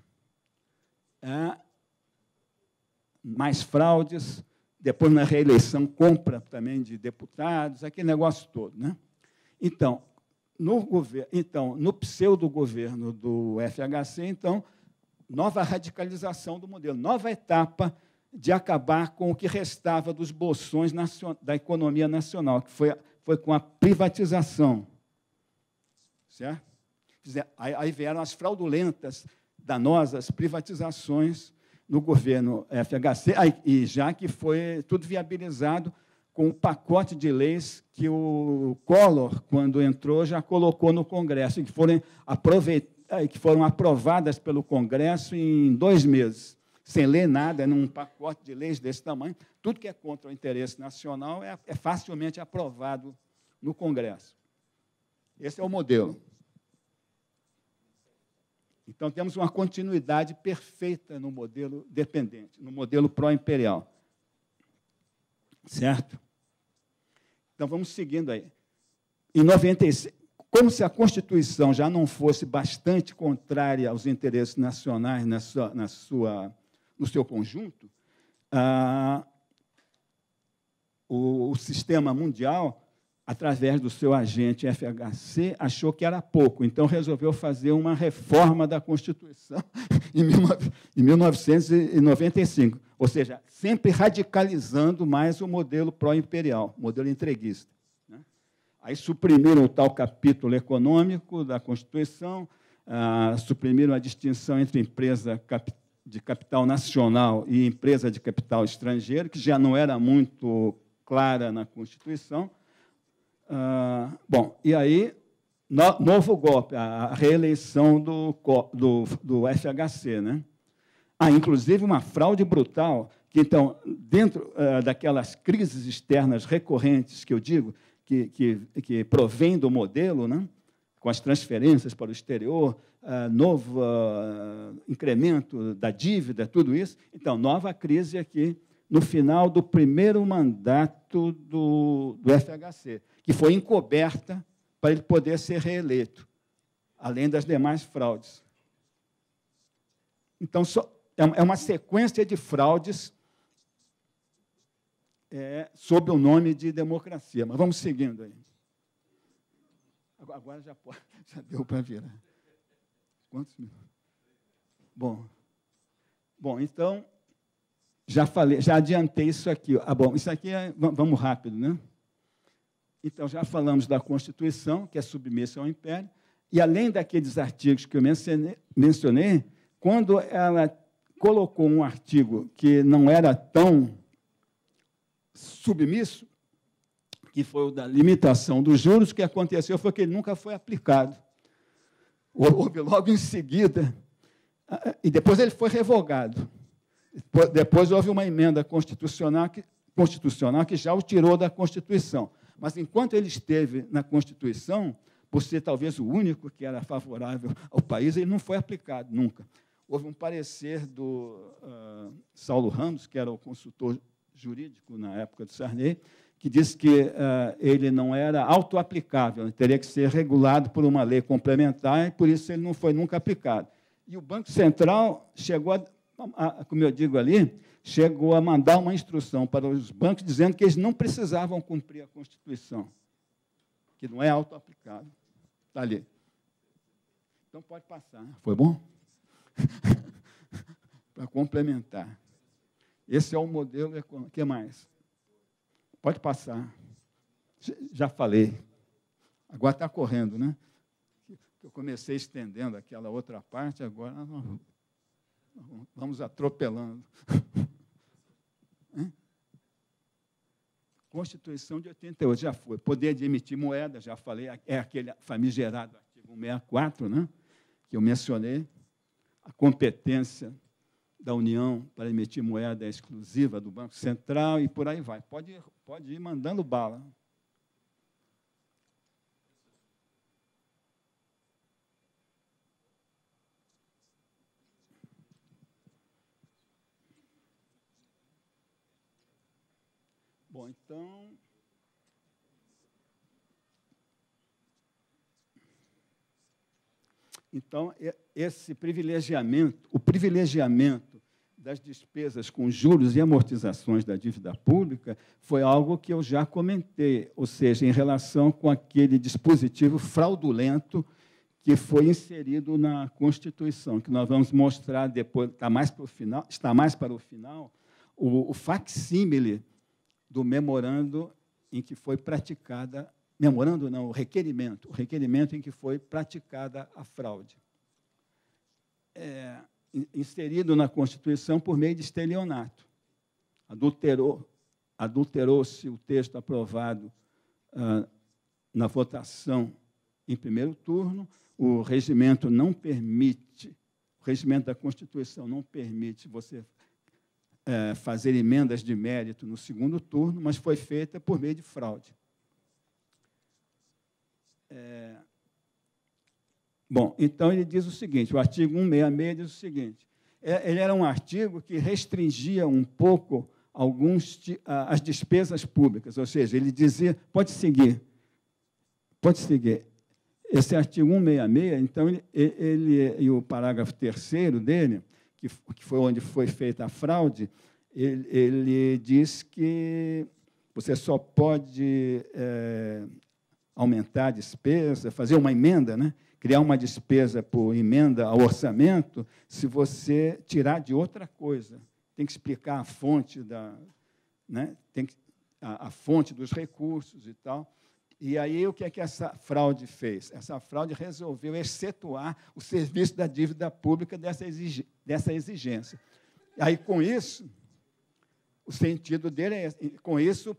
mais fraudes, depois, na reeleição, compra também de deputados, aquele negócio todo. Né? Então, no pseudo-governo do FHC, então, nova radicalização do modelo, nova etapa de acabar com o que restava dos bolsões da economia nacional, que foi com a privatização. Certo? Aí vieram as fraudulentas, danosas privatizações no governo FHC, e já que foi tudo viabilizado com o pacote de leis que o Collor, quando entrou, já colocou no Congresso, que foram aprovadas pelo Congresso em 2 meses, sem ler nada, num pacote de leis desse tamanho. Tudo que é contra o interesse nacional é facilmente aprovado no Congresso. Esse é o modelo. Então, temos uma continuidade perfeita no modelo dependente, no modelo pró-imperial. Certo? Então, vamos seguindo aí. Em 96, como se a Constituição já não fosse bastante contrária aos interesses nacionais no seu conjunto, o sistema mundial, através do seu agente FHC, achou que era pouco, então resolveu fazer uma reforma da Constituição em 1995, ou seja, sempre radicalizando mais o modelo pró-imperial, modelo entreguista. Né? Aí suprimiram o tal capítulo econômico da Constituição, suprimiram a distinção entre empresa de capital nacional e empresa de capital estrangeiro, que já não era muito clara na Constituição. Bom, e aí, novo golpe, a reeleição do FHC. Né? Inclusive, uma fraude brutal, que, então, dentro daquelas crises externas recorrentes que eu digo, que provém do modelo, né? Com as transferências para o exterior, novo incremento da dívida, tudo isso. Então, nova crise aqui, no final do primeiro mandato do FHC, que foi encoberta para ele poder ser reeleito, além das demais fraudes. Então, é uma sequência de fraudes sob o nome de democracia. Mas vamos seguindo aí. Agora já deu para virar. Quantos minutos? Bom, então, já adiantei isso aqui. Bom, isso aqui vamos rápido, né? Então, já falamos da Constituição, que é submissa ao Império, e, além daqueles artigos que eu mencionei, quando ela colocou um artigo que não era tão submisso, que foi o da limitação dos juros, o que aconteceu foi que ele nunca foi aplicado. Houve logo em seguida, e depois ele foi revogado. Depois houve uma emenda constitucional que já o tirou da Constituição. Mas, enquanto ele esteve na Constituição, por ser talvez o único que era favorável ao país, ele não foi aplicado nunca. Houve um parecer do Saulo Ramos, que era o consultor jurídico na época do Sarney, que diz que ele não era autoaplicável, ele teria que ser regulado por uma lei complementar, e por isso ele não foi nunca aplicado. E o Banco Central chegou, como eu digo ali, chegou a mandar uma instrução para os bancos dizendo que eles não precisavam cumprir a Constituição, que não é autoaplicável. Está ali. Então, pode passar. Foi bom? Para complementar. Esse é o modelo econômico. O que mais? Pode passar. Já falei. Agora está correndo, né? Eu comecei estendendo aquela outra parte, agora nós vamos atropelando. Constituição de 88, já foi. Poder de emitir moeda, já falei, é aquele famigerado artigo 164, né, que eu mencionei. A competência da União para emitir moeda exclusiva do Banco Central, e por aí vai. Pode ir mandando bala. Bom, então, esse privilegiamento, o privilegiamento das despesas com juros e amortizações da dívida pública foi algo que eu já comentei, ou seja, em relação com aquele dispositivo fraudulento que foi inserido na Constituição, que nós vamos mostrar depois, está mais para o final, o facsímile do memorando em que foi praticada, memorando não, o requerimento em que foi praticada a fraude. Inserido na Constituição por meio de estelionato. Adulterou-se o texto aprovado na votação em primeiro turno, o regimento não permite, o regimento da Constituição não permite você fazer emendas de mérito no segundo turno, mas foi feita por meio de fraude. Bom, então ele diz o seguinte, o artigo 166 diz o seguinte, ele era um artigo que restringia um pouco as despesas públicas, ou seja, ele dizia, pode seguir, esse artigo 166, então, e o parágrafo 3º dele, que foi onde foi feita a fraude, ele diz que você só pode aumentar a despesa, fazer uma emenda, né? Criar uma despesa por emenda ao orçamento, se você tirar de outra coisa. Tem que explicar a fonte, né? A fonte dos recursos e tal. E aí, o que é que essa fraude fez? Essa fraude resolveu excetuar o serviço da dívida pública dessa exigência. Aí, com isso, o sentido dele é, com isso,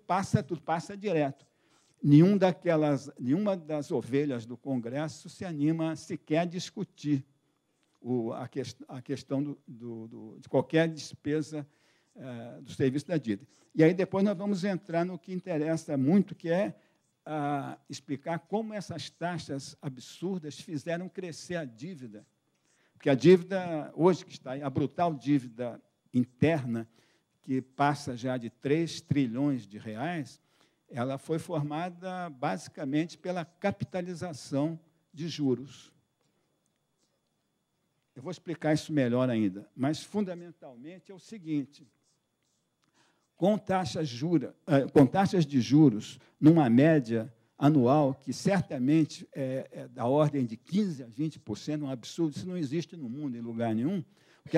tudo passa direto. Nenhuma das ovelhas do Congresso se anima sequer a discutir a questão de qualquer despesa do serviço da dívida. E aí, depois, nós vamos entrar no que interessa muito, que é explicar como essas taxas absurdas fizeram crescer a dívida. Porque a dívida, hoje que está aí, a brutal dívida interna, que passa já de 3 trilhões de reais, ela foi formada basicamente pela capitalização de juros. Eu vou explicar isso melhor ainda, mas, fundamentalmente, é o seguinte, com taxas de juros, numa média anual, que certamente é da ordem de 15% a 20%, um absurdo, isso não existe no mundo, em lugar nenhum, o que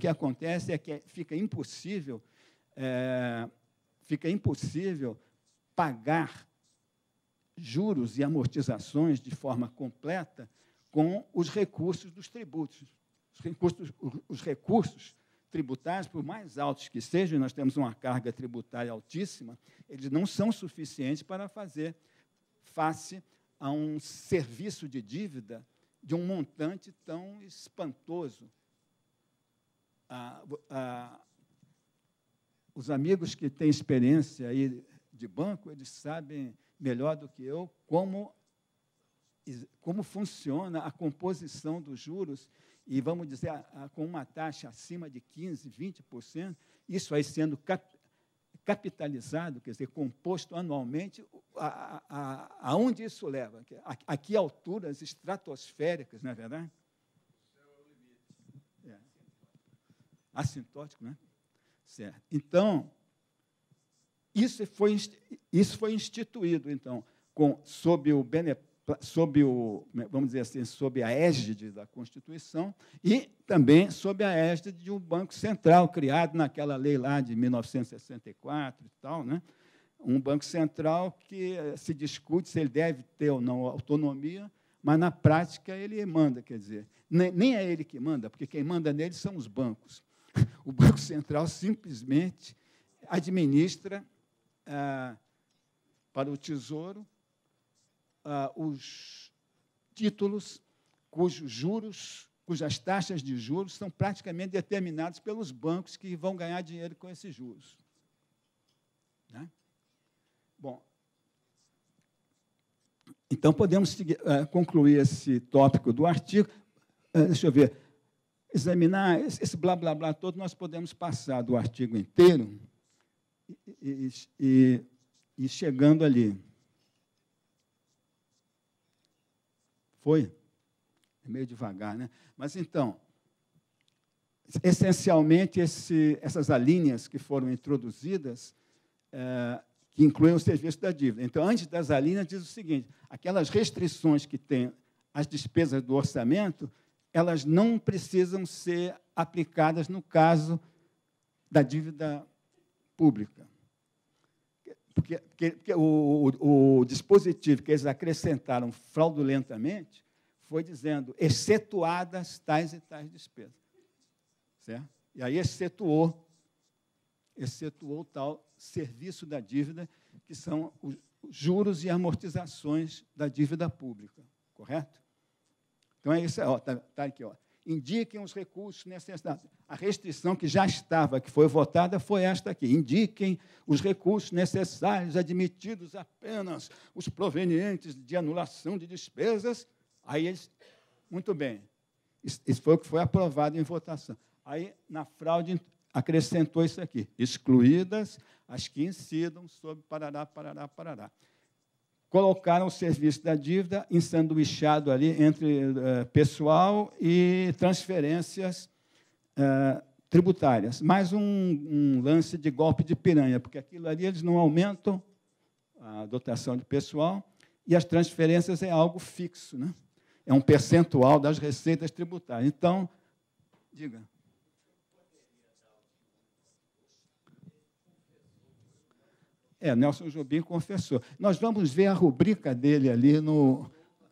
acontece é que fica impossível pagar juros e amortizações de forma completa com os recursos dos tributos. Os recursos tributários, por mais altos que sejam, nós temos uma carga tributária altíssima, eles não são suficientes para fazer face a um serviço de dívida de um montante tão espantoso. Os amigos que têm experiência aí de banco, eles sabem melhor do que eu como funciona a composição dos juros, e, vamos dizer, com uma taxa acima de 15%, 20%, isso aí sendo capitalizado, quer dizer, composto anualmente, aonde isso leva? A que alturas estratosféricas, não é verdade? É. Assintótico, né? Certo. Então, isso foi instituído, então, vamos dizer assim, sob a égide da Constituição e também sob a égide de um Banco Central, criado naquela lei lá de 1964 e tal, né? Um Banco Central que se discute se ele deve ter ou não autonomia, mas, na prática, ele manda, quer dizer, nem é ele que manda, porque quem manda nele são os bancos. O Banco Central simplesmente administra para o Tesouro os títulos cujas taxas de juros são praticamente determinadas pelos bancos que vão ganhar dinheiro com esses juros. Né? Bom, então podemos concluir esse tópico do artigo. Deixa eu ver. Examinar esse blá, blá, blá todo, nós podemos passar do artigo inteiro e chegando ali. Foi? É meio devagar, né? Mas, então, essencialmente, essas alíneas que foram introduzidas, que incluem o serviço da dívida. Então, antes das alíneas, diz o seguinte, aquelas restrições que têm as despesas do orçamento, elas não precisam ser aplicadas no caso da dívida pública. Porque o dispositivo que eles acrescentaram fraudulentamente foi dizendo, excetuadas tais e tais despesas. Certo? E aí excetuou o tal serviço da dívida, que são os juros e amortizações da dívida pública. Correto? Então, é isso. Está aqui. Indiquem os recursos necessários. A restrição que já estava, que foi votada, foi esta aqui. Indiquem os recursos necessários, admitidos apenas os provenientes de anulação de despesas. Aí eles... Muito bem. Isso foi o que foi aprovado em votação. Aí, na fraude, acrescentou isso aqui. Excluídas as que incidam sobre parará, parará, parará. Colocaram o serviço da dívida ensanduichado ali entre pessoal e transferências tributárias. Mais um lance de golpe de piranha, porque aquilo ali eles não aumentam a dotação de pessoal e as transferências é algo fixo, né? É um percentual das receitas tributárias. Então, diga. Nelson Jobim confessou. Nós vamos ver a rubrica dele ali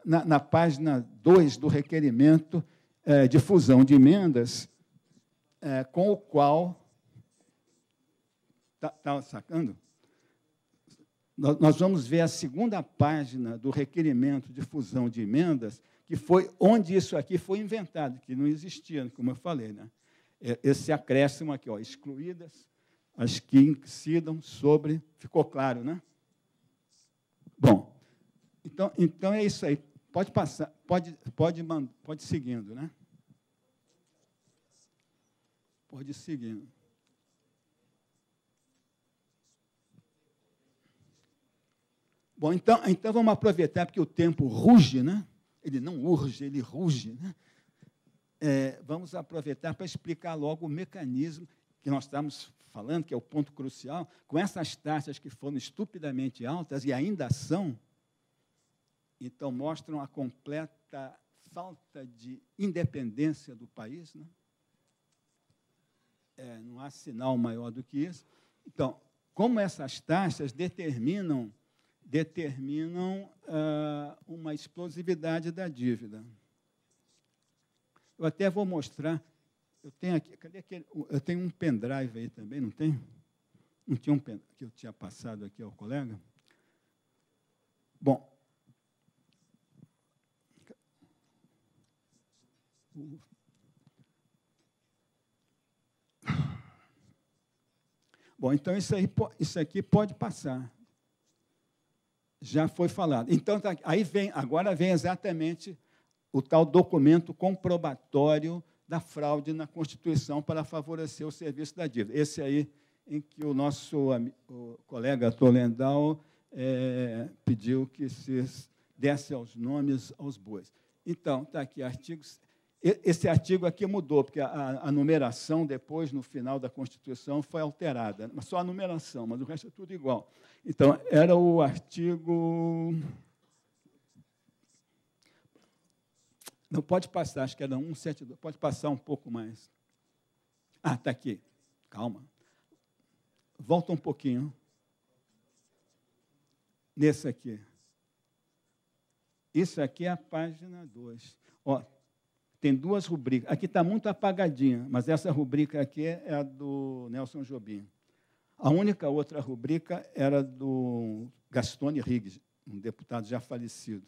na página 2 do requerimento de fusão de emendas, com o qual... Está sacando? Nós vamos ver a segunda página do requerimento de fusão de emendas, que foi onde isso aqui foi inventado, que não existia, como eu falei, né? Esse acréscimo aqui, excluídas as que incidam sobre... Ficou claro, né? Bom, então é isso aí. Pode passar, pode ir seguindo, né? Pode ir seguindo. Bom, então vamos aproveitar, porque o tempo ruge, né? Ele não urge, ele ruge, né? Vamos aproveitar para explicar logo o mecanismo que nós estamos falando, que é o ponto crucial, com essas taxas que foram estupidamente altas e ainda são, então mostram a completa falta de independência do país, né? Não há sinal maior do que isso. Então, como essas taxas determinam uma explosividade da dívida. Eu até vou mostrar. Eu tenho aqui, cadê aquele? Eu tenho um pendrive aí também, não tem? Não tinha um pendrive que eu tinha passado aqui ao colega? Bom. Bom, então isso aqui pode passar. Já foi falado. Então, agora vem exatamente o tal documento comprobatório da fraude na Constituição para favorecer o serviço da dívida. Esse aí em que o nosso o colega Tolendal pediu que se desse aos nomes aos bois. Então, está aqui, artigos. Esse artigo aqui mudou, porque a numeração depois, no final da Constituição, foi alterada. Só a numeração, mas o resto é tudo igual. Então, era o artigo... Não, pode passar, acho que era 172. Pode passar um pouco mais. Ah, está aqui. Calma. Volta um pouquinho. Nesse aqui. Isso aqui é a página 2. Ó, tem duas rubricas. Aqui está muito apagadinha, mas essa rubrica aqui é a do Nelson Jobim. A única outra rubrica era do Gastone Riggs, um deputado já falecido.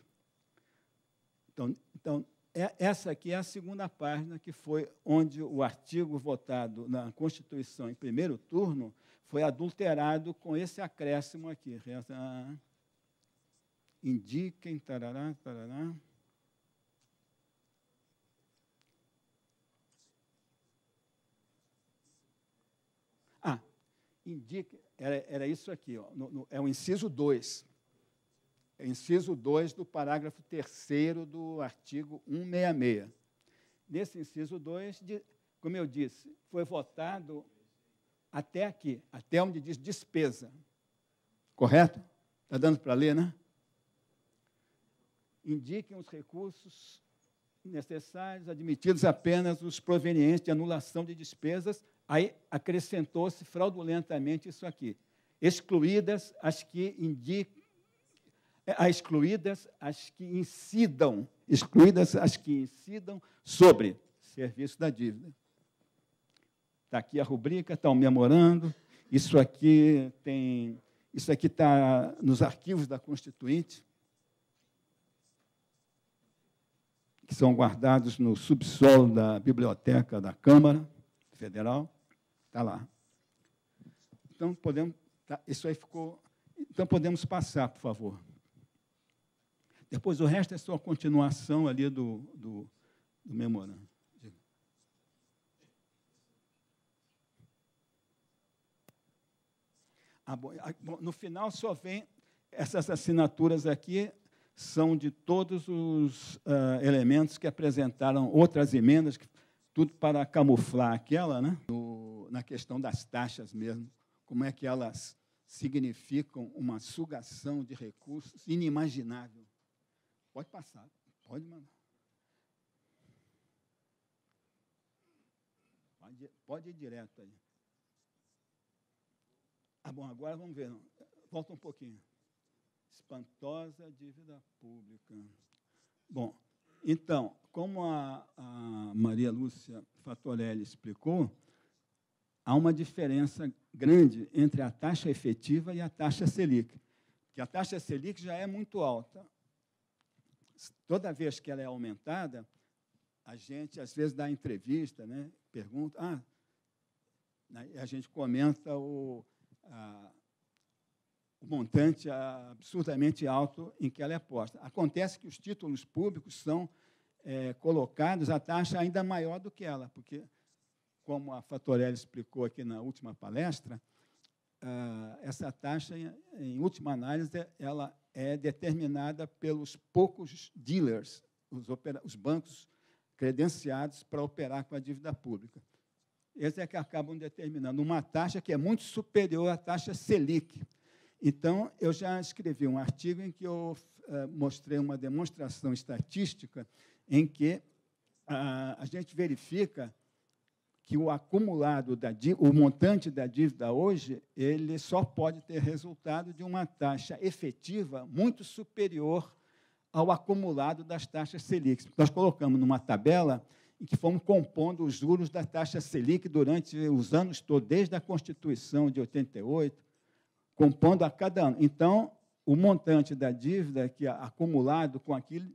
Então, essa aqui é a segunda página, que foi onde o artigo votado na Constituição em primeiro turno foi adulterado com esse acréscimo aqui. Indiquem, tarará, tarará. Indique, era isso aqui, ó, é o inciso 2. É o inciso 2 do parágrafo 3º do artigo 166. Nesse inciso 2, como eu disse, foi votado até aqui, até onde diz despesa. Correto? Está dando para ler, né? Indiquem os recursos necessários, admitidos apenas os provenientes de anulação de despesas. Aí acrescentou-se fraudulentamente isso aqui. Excluídas as que incidam sobre serviço da dívida. Está aqui a rubrica, está o memorando. Isso aqui está nos arquivos da Constituinte, que são guardados no subsolo da Biblioteca da Câmara Federal. Está lá. Então, isso aí ficou... Então, podemos passar, por favor. Depois, o resto é só a continuação ali do memorando. Bom, no final, só vem essas assinaturas aqui, são de todos os elementos que apresentaram outras emendas, tudo para camuflar aquela, né? Na questão das taxas mesmo, como é que elas significam uma sugação de recursos inimaginável. Pode passar, pode mandar. Pode ir direto aí. Bom, agora vamos ver. Volta um pouquinho. Espantosa dívida pública. Bom, então, como a Maria Lúcia Fatorelli explicou, há uma diferença grande entre a taxa efetiva e a taxa Selic. Porque a taxa Selic já é muito alta. Toda vez que ela é aumentada, a gente, às vezes, dá entrevista, né, pergunta, a gente comenta o montante absurdamente alto em que ela é posta. Acontece que os títulos públicos são colocados a taxa ainda maior do que ela, porque, como a Fatorelli explicou aqui na última palestra, essa taxa, em última análise, ela é determinada pelos poucos dealers, os bancos credenciados para operar com a dívida pública. Eles é que acabam determinando uma taxa que é muito superior à taxa Selic. Então, eu já escrevi um artigo em que eu mostrei uma demonstração estatística em que a gente verifica que o acumulado o montante da dívida hoje, ele só pode ter resultado de uma taxa efetiva muito superior ao acumulado das taxas Selic. Nós colocamos numa tabela em que fomos compondo os juros da taxa Selic durante os anos todos, desde a Constituição de 88, compondo a cada ano. Então, o montante da dívida que acumulado com aquilo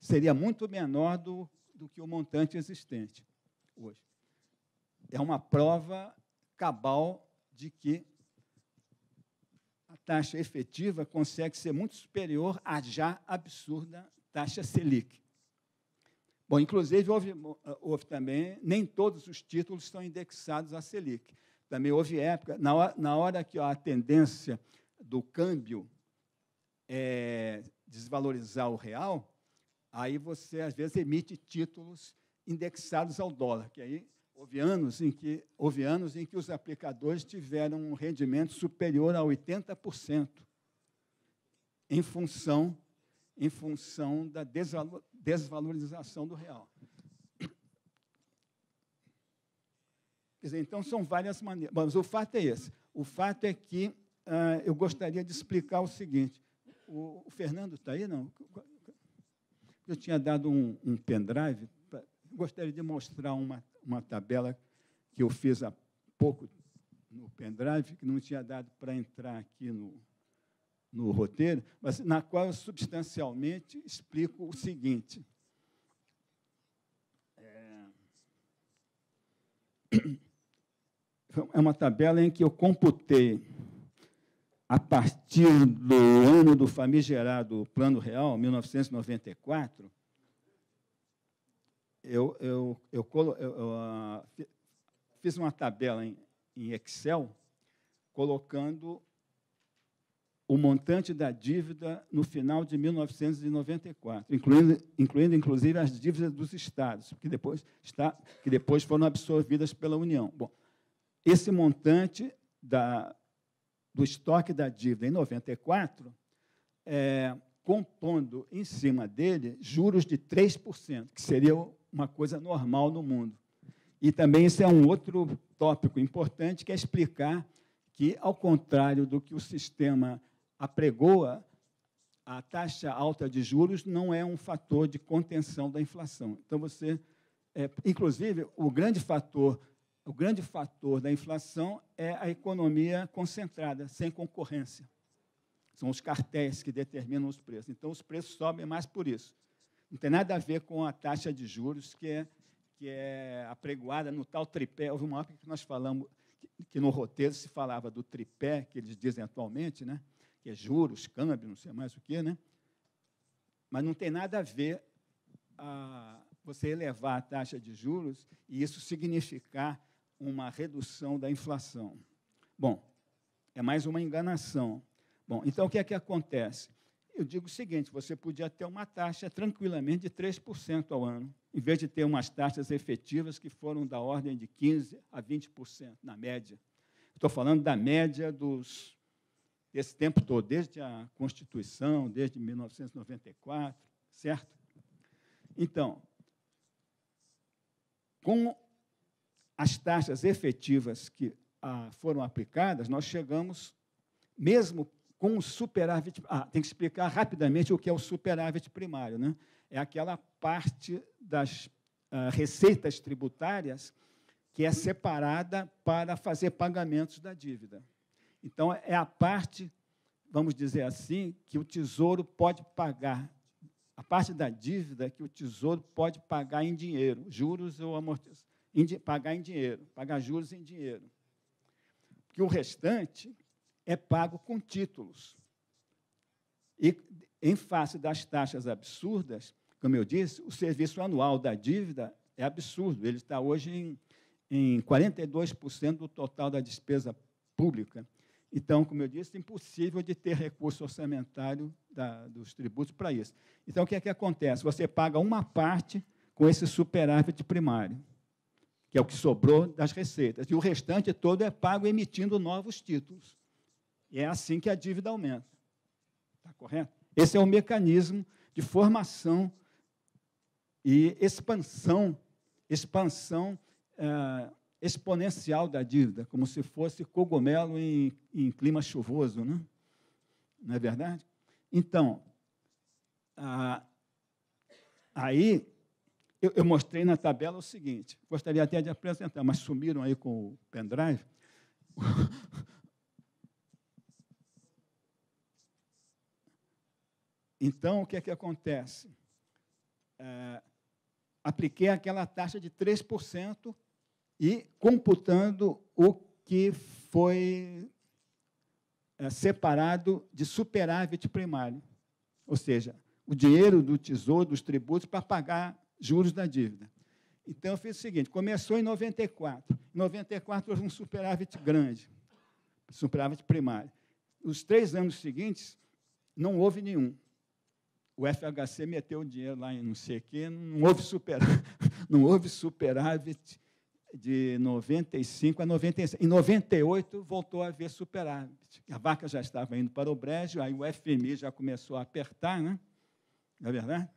seria muito menor do que o montante existente hoje. É uma prova cabal de que a taxa efetiva consegue ser muito superior à já absurda taxa Selic. Bom, inclusive, houve também, nem todos os títulos estão indexados à Selic. também houve época, na hora que a tendência do câmbio desvalorizar o real, aí você, às vezes, emite títulos indexados ao dólar, que aí houve anos em que os aplicadores tiveram um rendimento superior a 80%, em função da desvalorização do real. Quer dizer, então, são várias maneiras. Mas o fato é esse. O fato é que eu gostaria de explicar o seguinte. O Fernando está aí, não? Eu tinha dado um pendrive. Gostaria de mostrar uma tabela que eu fiz há pouco no pendrive, que não tinha dado para entrar aqui no roteiro, mas na qual eu substancialmente explico o seguinte. É uma tabela em que eu computei, a partir do ano do famigerado Plano Real, 1994, eu fiz uma tabela em Excel, colocando o montante da dívida no final de 1994, incluindo inclusive, as dívidas dos estados, que depois foram absorvidas pela União. Bom, esse montante do estoque da dívida em 94, compondo em cima dele juros de 3%, que seria uma coisa normal no mundo. E também isso é um outro tópico importante, que é explicar que, ao contrário do que o sistema apregoa, a taxa alta de juros não é um fator de contenção da inflação. Então, inclusive, o grande fator da inflação é a economia concentrada, sem concorrência. São os cartéis que determinam os preços. Então, os preços sobem mais por isso. Não tem nada a ver com a taxa de juros que é apregoada no tal tripé. Houve uma época que nós falamos, que no roteiro se falava do tripé, que eles dizem atualmente, né? Que é juros, câmbio, não sei mais o quê, né? Mas não tem nada a ver você elevar a taxa de juros e isso significar uma redução da inflação. Bom, é mais uma enganação. Bom, então, o que é que acontece? Eu digo o seguinte, você podia ter uma taxa tranquilamente de 3% ao ano, em vez de ter umas taxas efetivas que foram da ordem de 15% a 20%, na média. Estou falando da média desse tempo todo, desde a Constituição, desde 1994, certo? Então, com as taxas efetivas que foram aplicadas, nós chegamos, mesmo com o superávit... tem que explicar rapidamente o que é o superávit primário, né? É aquela parte das receitas tributárias que é separada para fazer pagamentos da dívida. Então, é a parte, vamos dizer assim, que o Tesouro pode pagar, a parte da dívida que o Tesouro pode pagar em dinheiro, juros ou amortização, pagar em dinheiro, pagar juros em dinheiro. Porque o restante é pago com títulos. E, em face das taxas absurdas, como eu disse, o serviço anual da dívida é absurdo. Ele está hoje em 42% do total da despesa pública. Então, como eu disse, é impossível de ter recurso orçamentário dos tributos para isso. Então, o que é que acontece? Você paga uma parte com esse superávit primário, que é o que sobrou das receitas, e o restante todo é pago emitindo novos títulos. E é assim que a dívida aumenta. Está correto? Esse é o mecanismo de formação e expansão exponencial da dívida, como se fosse cogumelo em clima chuvoso, né? Não é verdade? Então, aí eu mostrei na tabela o seguinte, gostaria até de apresentar, mas sumiram aí com o pendrive. Então, o que é que acontece? Apliquei aquela taxa de 3% e computando o que foi separado de superávit primário, ou seja, o dinheiro do Tesouro, dos tributos, para pagar juros da dívida. Então, eu fiz o seguinte, começou em 94. Em 94, houve um superávit grande, superávit primário. Os 3 anos seguintes, não houve nenhum. O FHC meteu o dinheiro lá em não sei o quê, não houve superávit de 95 a 96. Em 98, voltou a haver superávit. A vaca já estava indo para o brejo, aí o FMI já começou a apertar, né? Não é verdade?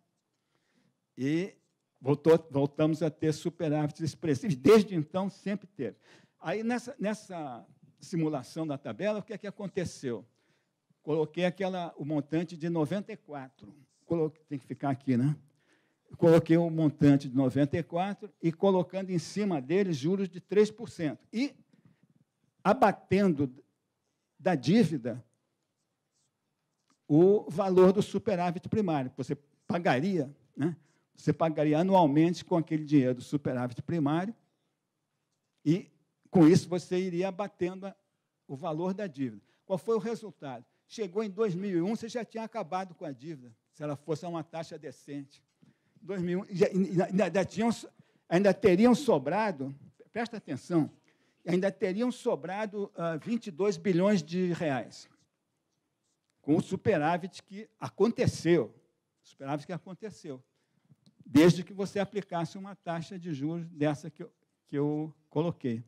E voltamos a ter superávites expressivos. Desde então, sempre teve. Aí, nessa simulação da tabela, o que é que aconteceu? Coloquei o montante de 94. Tem que ficar aqui, né? Coloquei o montante de 94 e colocando em cima dele juros de 3%. E abatendo da dívida o valor do superávit primário. Você pagaria, né? Você pagaria anualmente com aquele dinheiro do superávit primário e, com isso, você iria abatendo o valor da dívida. Qual foi o resultado? Chegou em 2001, você já tinha acabado com a dívida, se ela fosse a uma taxa decente. 2001, ainda teriam sobrado, presta atenção, ainda teriam sobrado 22 bilhões de reais, com o superávit que aconteceu, desde que você aplicasse uma taxa de juros dessa que eu coloquei.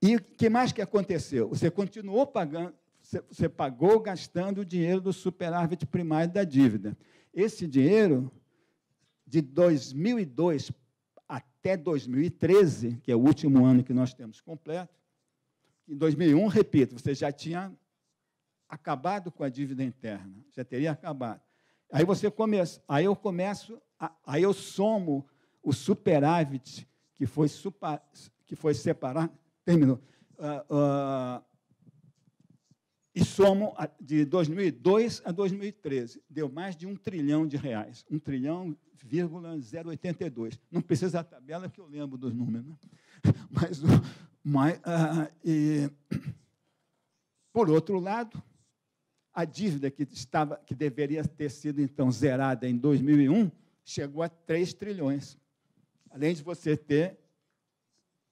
E o que mais que aconteceu? Você continuou pagando, você pagou gastando o dinheiro do superávit primário da dívida. Esse dinheiro, de 2002 até 2013, que é o último ano que nós temos completo, em 2001, repito, você já tinha acabado com a dívida interna, já teria acabado. Aí eu somo o superávit que foi separado, terminou, e somo de 2002 a 2013. Deu mais de R$ 1 trilhão. 1 trilhão, 0,082. Não precisa da tabela, que eu lembro dos números. Né? Por outro lado, a dívida que deveria ter sido, então, zerada em 2001, chegou a 3 trilhões. Além de você ter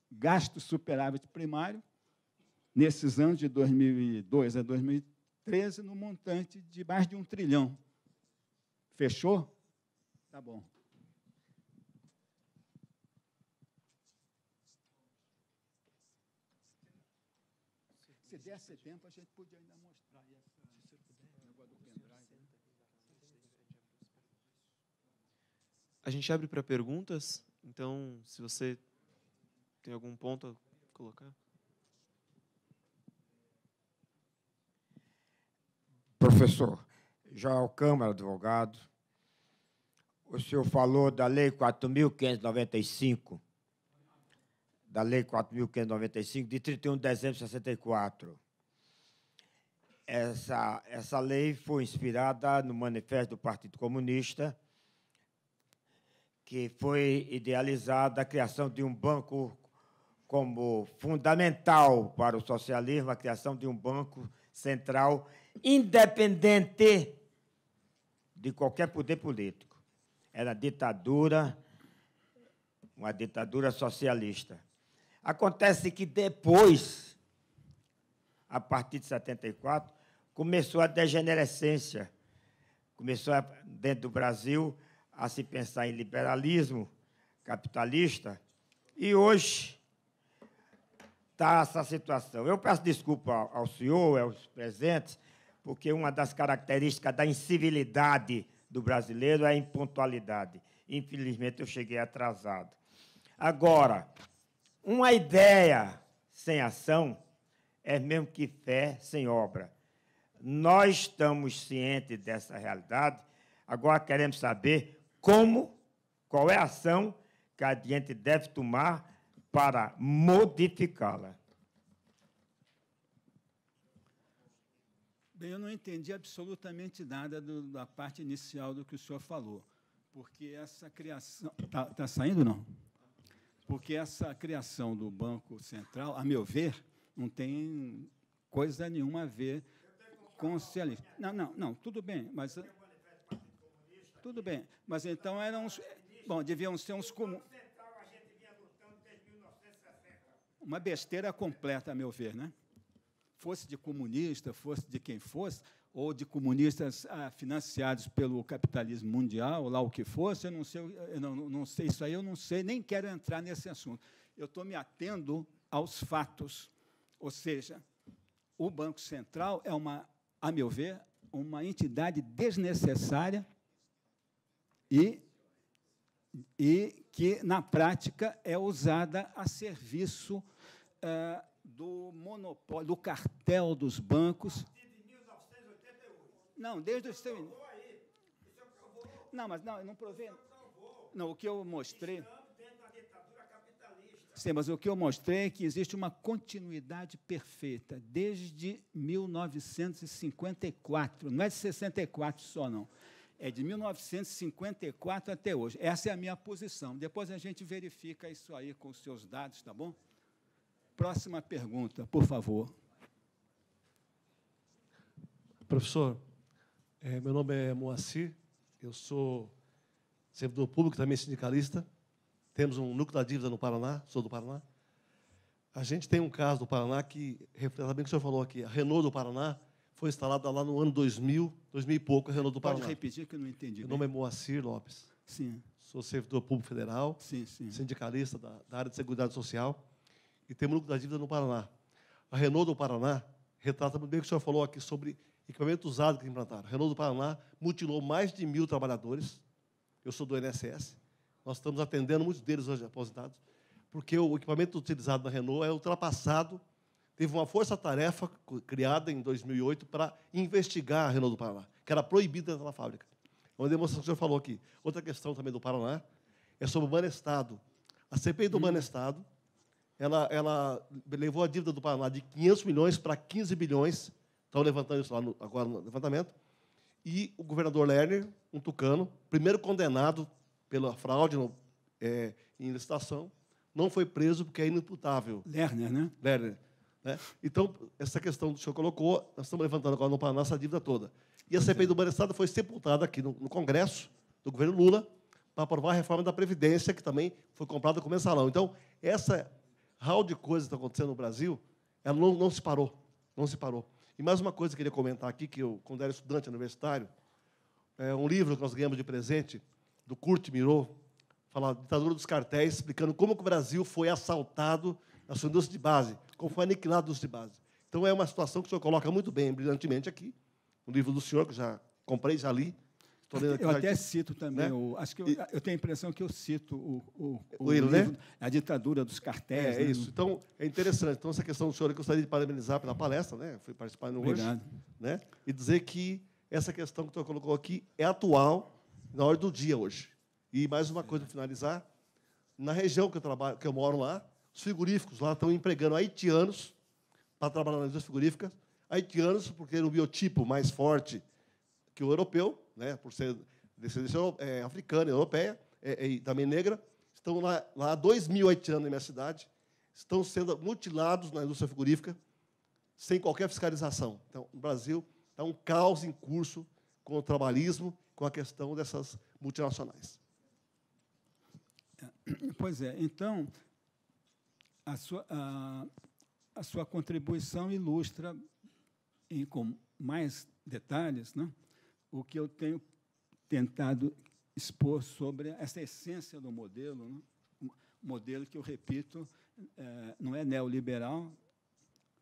gasto superávit primário, nesses anos de 2002 a 2013, no montante de mais de 1 trilhão. Fechou? Tá bom. Se desse tempo, a gente podia ainda mostrar esse negócio do pendrive. A gente abre para perguntas, então, se você tem algum ponto a colocar. Professor, Joel Câmara, advogado, o senhor falou da Lei 4.595, de 31 de dezembro de 64. Essa lei foi inspirada no Manifesto do Partido Comunista, que foi idealizada a criação de um banco como fundamental para o socialismo, a criação de um banco central independente de qualquer poder político. Era uma ditadura socialista. Acontece que depois, a partir de 74, começou a degenerescência, dentro do Brasil, a se pensar em liberalismo capitalista, e hoje está essa situação. Eu peço desculpa ao senhor, aos presentes, porque uma das características da incivilidade do brasileiro é a impontualidade. Infelizmente, eu cheguei atrasado. Agora, uma ideia sem ação é mesmo que fé sem obra. Nós estamos cientes dessa realidade, agora queremos saber qual é a ação que a gente deve tomar para modificá-la. Bem, eu não entendi absolutamente nada da parte inicial do que o senhor falou, porque essa criação... Está saindo, não? Porque essa criação do Banco Central, a meu ver, não tem coisa nenhuma a ver com o socialismo. Não, tudo bem, mas... Tudo bem, mas então eram... Bom, deviam ser uns uma besteira completa, a meu ver, né? Fosse de comunista, fosse de quem fosse, ou de comunistas financiados pelo capitalismo mundial, ou lá o que fosse, eu não sei isso aí, eu não sei, nem quero entrar nesse assunto. Eu estou me atendo aos fatos, ou seja, o Banco Central é a meu ver, uma entidade desnecessária e que, na prática, é usada a serviço do monopólio, do cartel dos bancos. Não, desde o seu... Não, mas não, eu não provei. Não, o que eu mostrei... Sim, mas o que eu mostrei é que existe uma continuidade perfeita, desde 1954. Não é de 64 só, não. É de 1954 até hoje. Essa é a minha posição. Depois a gente verifica isso aí com os seus dados, tá bom? Próxima pergunta, por favor. Professor, meu nome é Moacir, eu sou servidor público, também sindicalista. Temos um núcleo da dívida no Paraná, sou do Paraná. A gente tem um caso do Paraná que, reflete bem o que o senhor falou aqui, a Renault do Paraná foi instalada lá no ano 2000, 2000 e pouco, a Renault do Paraná. Pode repetir que eu não entendi. Meu nome é Moacir Lopes. Sim. Sou servidor público federal, sim. sindicalista da área de Seguridade Social, e temos um núcleo da dívida no Paraná. A Renault do Paraná retrata muito bem o que o senhor falou aqui sobre equipamento usado que implantaram. A Renault do Paraná mutilou mais de 1.000 trabalhadores. Eu sou do INSS. Nós estamos atendendo muitos deles hoje aposentados, porque o equipamento utilizado na Renault é ultrapassado. Teve uma força-tarefa criada em 2008 para investigar a Renault do Paraná, que era proibida dentro da fábrica. Uma demonstração que o senhor falou aqui. Outra questão também do Paraná é sobre o Banestado. A CPI do Banestado, ela levou a dívida do Paraná de 500 milhões para 15 bilhões, estão levantando isso lá agora no levantamento, e o governador Lerner, um tucano, primeiro condenado pela fraude em licitação, não foi preso porque é inimputável. Lerner, né? Lerner. Né? Então, essa questão que o senhor colocou, nós estamos levantando agora no Paraná essa dívida toda. E a CPI do Banestado foi sepultada aqui no Congresso do governo Lula para aprovar a reforma da Previdência, que também foi comprada com mensalão. Então, essa rol de coisas que está acontecendo no Brasil, ela não se parou. Não se parou. E mais uma coisa que eu queria comentar aqui, que eu, quando era estudante universitário, é um livro que nós ganhamos de presente, do Kurt Miró, fala Ditadura dos Cartéis, explicando como que o Brasil foi assaltado na sua indústria de base, como foi aniquilado a indústria de base. Então, é uma situação que o senhor coloca muito bem, brilhantemente aqui, no livro do senhor, que eu já comprei, já li. Eu até cito também, né? Acho que eu tenho a impressão que eu cito o livro, né? A Ditadura dos Cartéis. É, né? Isso. Então, é interessante. Então, essa questão do senhor, eu gostaria de parabenizar pela palestra, né? Fui participar hoje. Obrigado. Né? E dizer que essa questão que o senhor colocou aqui é atual na hora do dia hoje. E mais uma coisa para finalizar, na região que eu trabalho, que eu moro lá, os frigoríficos lá estão empregando haitianos para trabalhar nas indústrias frigoríficas, haitianos porque tem um biotipo mais forte que o europeu, né, por ser descendência africana, europeia e também negra. Estão lá 2.000 haitianos na minha cidade, estão sendo mutilados na indústria frigorífica sem qualquer fiscalização. Então, o Brasil está um caos em curso com o trabalhismo, com a questão dessas multinacionais. Pois é. Então, a sua contribuição ilustra, com mais detalhes, né, o que eu tenho tentado expor sobre essa essência do modelo, né? Um modelo que, eu repito, não é neoliberal,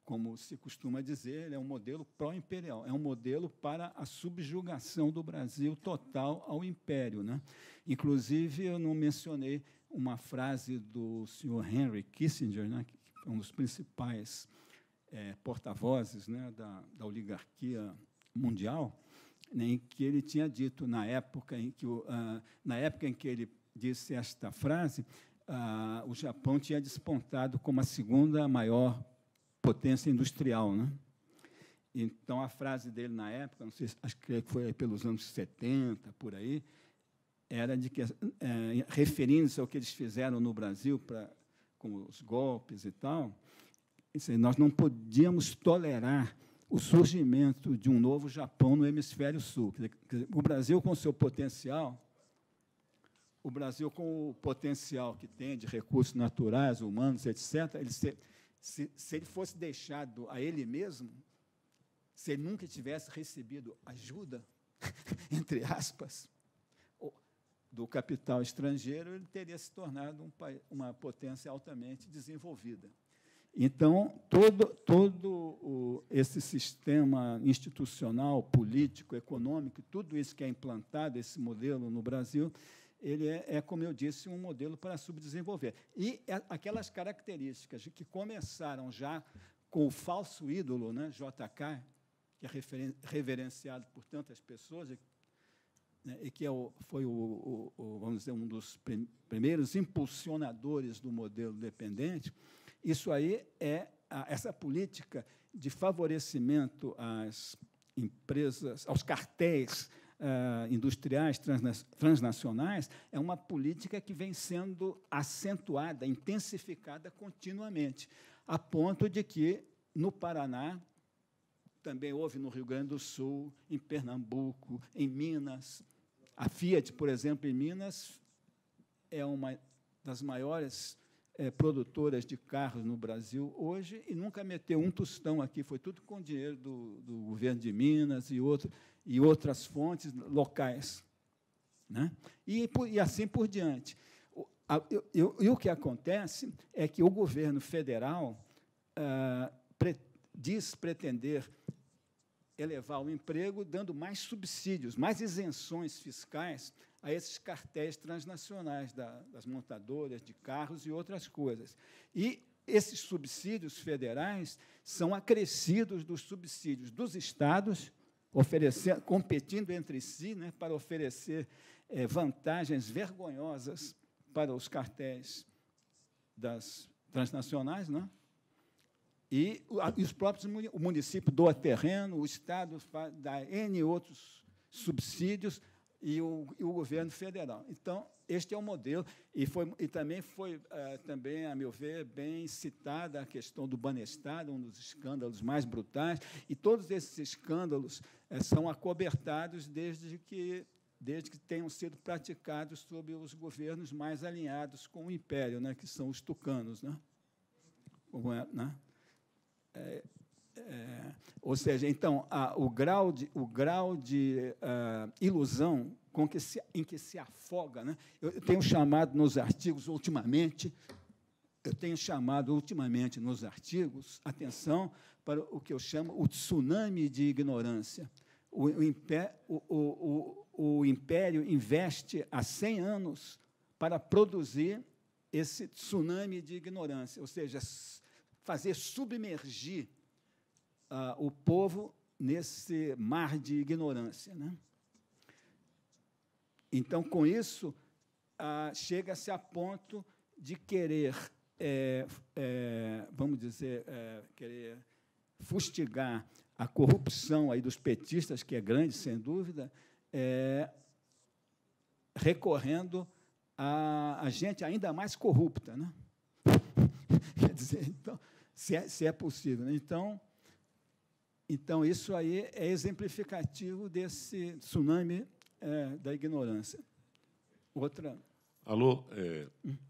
como se costuma dizer, é um modelo pró-imperial, é um modelo para a subjugação do Brasil total ao império, né? Inclusive, eu não mencionei uma frase do senhor Henry Kissinger, né, que é um dos principais porta-vozes, né, da oligarquia mundial, em que ele tinha dito, na época em que ele disse esta frase, o Japão tinha despontado como a segunda maior potência industrial, né? Então, a frase dele na época, não sei, acho que foi pelos anos 70, por aí, era de que, referindo-se ao que eles fizeram no Brasil com os golpes e tal, nós não podíamos tolerar o surgimento de um novo Japão no hemisfério sul. Quer dizer, o Brasil, com seu potencial, o Brasil, com o potencial que tem de recursos naturais, humanos, etc., se ele fosse deixado a ele mesmo, se ele nunca tivesse recebido ajuda, entre aspas, do capital estrangeiro, ele teria se tornado uma potência altamente desenvolvida. Então, todo esse sistema institucional, político, econômico, tudo isso que é implantado, esse modelo no Brasil, ele como eu disse, um modelo para subdesenvolver. E aquelas características que começaram já com o falso ídolo, né, JK, que é reverenciado por tantas pessoas, né, e que foi, vamos dizer, um dos primeiros impulsionadores do modelo dependente. Isso aí essa política de favorecimento às empresas, aos cartéis industriais transnacionais, é uma política que vem sendo acentuada, intensificada continuamente, a ponto de que, no Paraná, também houve no Rio Grande do Sul, em Pernambuco, em Minas. A Fiat, por exemplo, em Minas, é uma das maiores produtoras de carros no Brasil hoje e nunca meteu um tostão aqui, foi tudo com dinheiro do governo de Minas e outras fontes locais, né? E assim por diante. E o que acontece é que o governo federal diz pretender elevar o emprego dando mais subsídios, mais isenções fiscais a esses cartéis transnacionais das montadoras de carros e outras coisas. E esses subsídios federais são acrescidos dos subsídios dos estados, competindo entre si, né, para oferecer vantagens vergonhosas para os cartéis das transnacionais, né? E os próprios o município doa terreno, o Estado dá N outros subsídios e o governo federal. Então, este é o modelo, e também foi, a meu ver, bem citada a questão do Banestar, um dos escândalos mais brutais, e todos esses escândalos são acobertados desde que tenham sido praticados sob os governos mais alinhados com o Império, né, que são os tucanos, né? Né? Ou seja, então, o grau de ilusão em que se afoga, né? Eu tenho chamado nos artigos ultimamente, nos artigos, atenção para o que eu chamo o tsunami de ignorância. O Império investe há 100 anos para produzir esse tsunami de ignorância, ou seja, fazer submergir o povo nesse mar de ignorância, né? Então, com isso, chega-se a ponto de querer, vamos dizer, querer fustigar a corrupção aí dos petistas, que é grande, sem dúvida, recorrendo a gente ainda mais corrupta, né? Quer dizer, então, se é possível, né? Então, isso aí é exemplificativo desse tsunami da ignorância. Outra. Alô,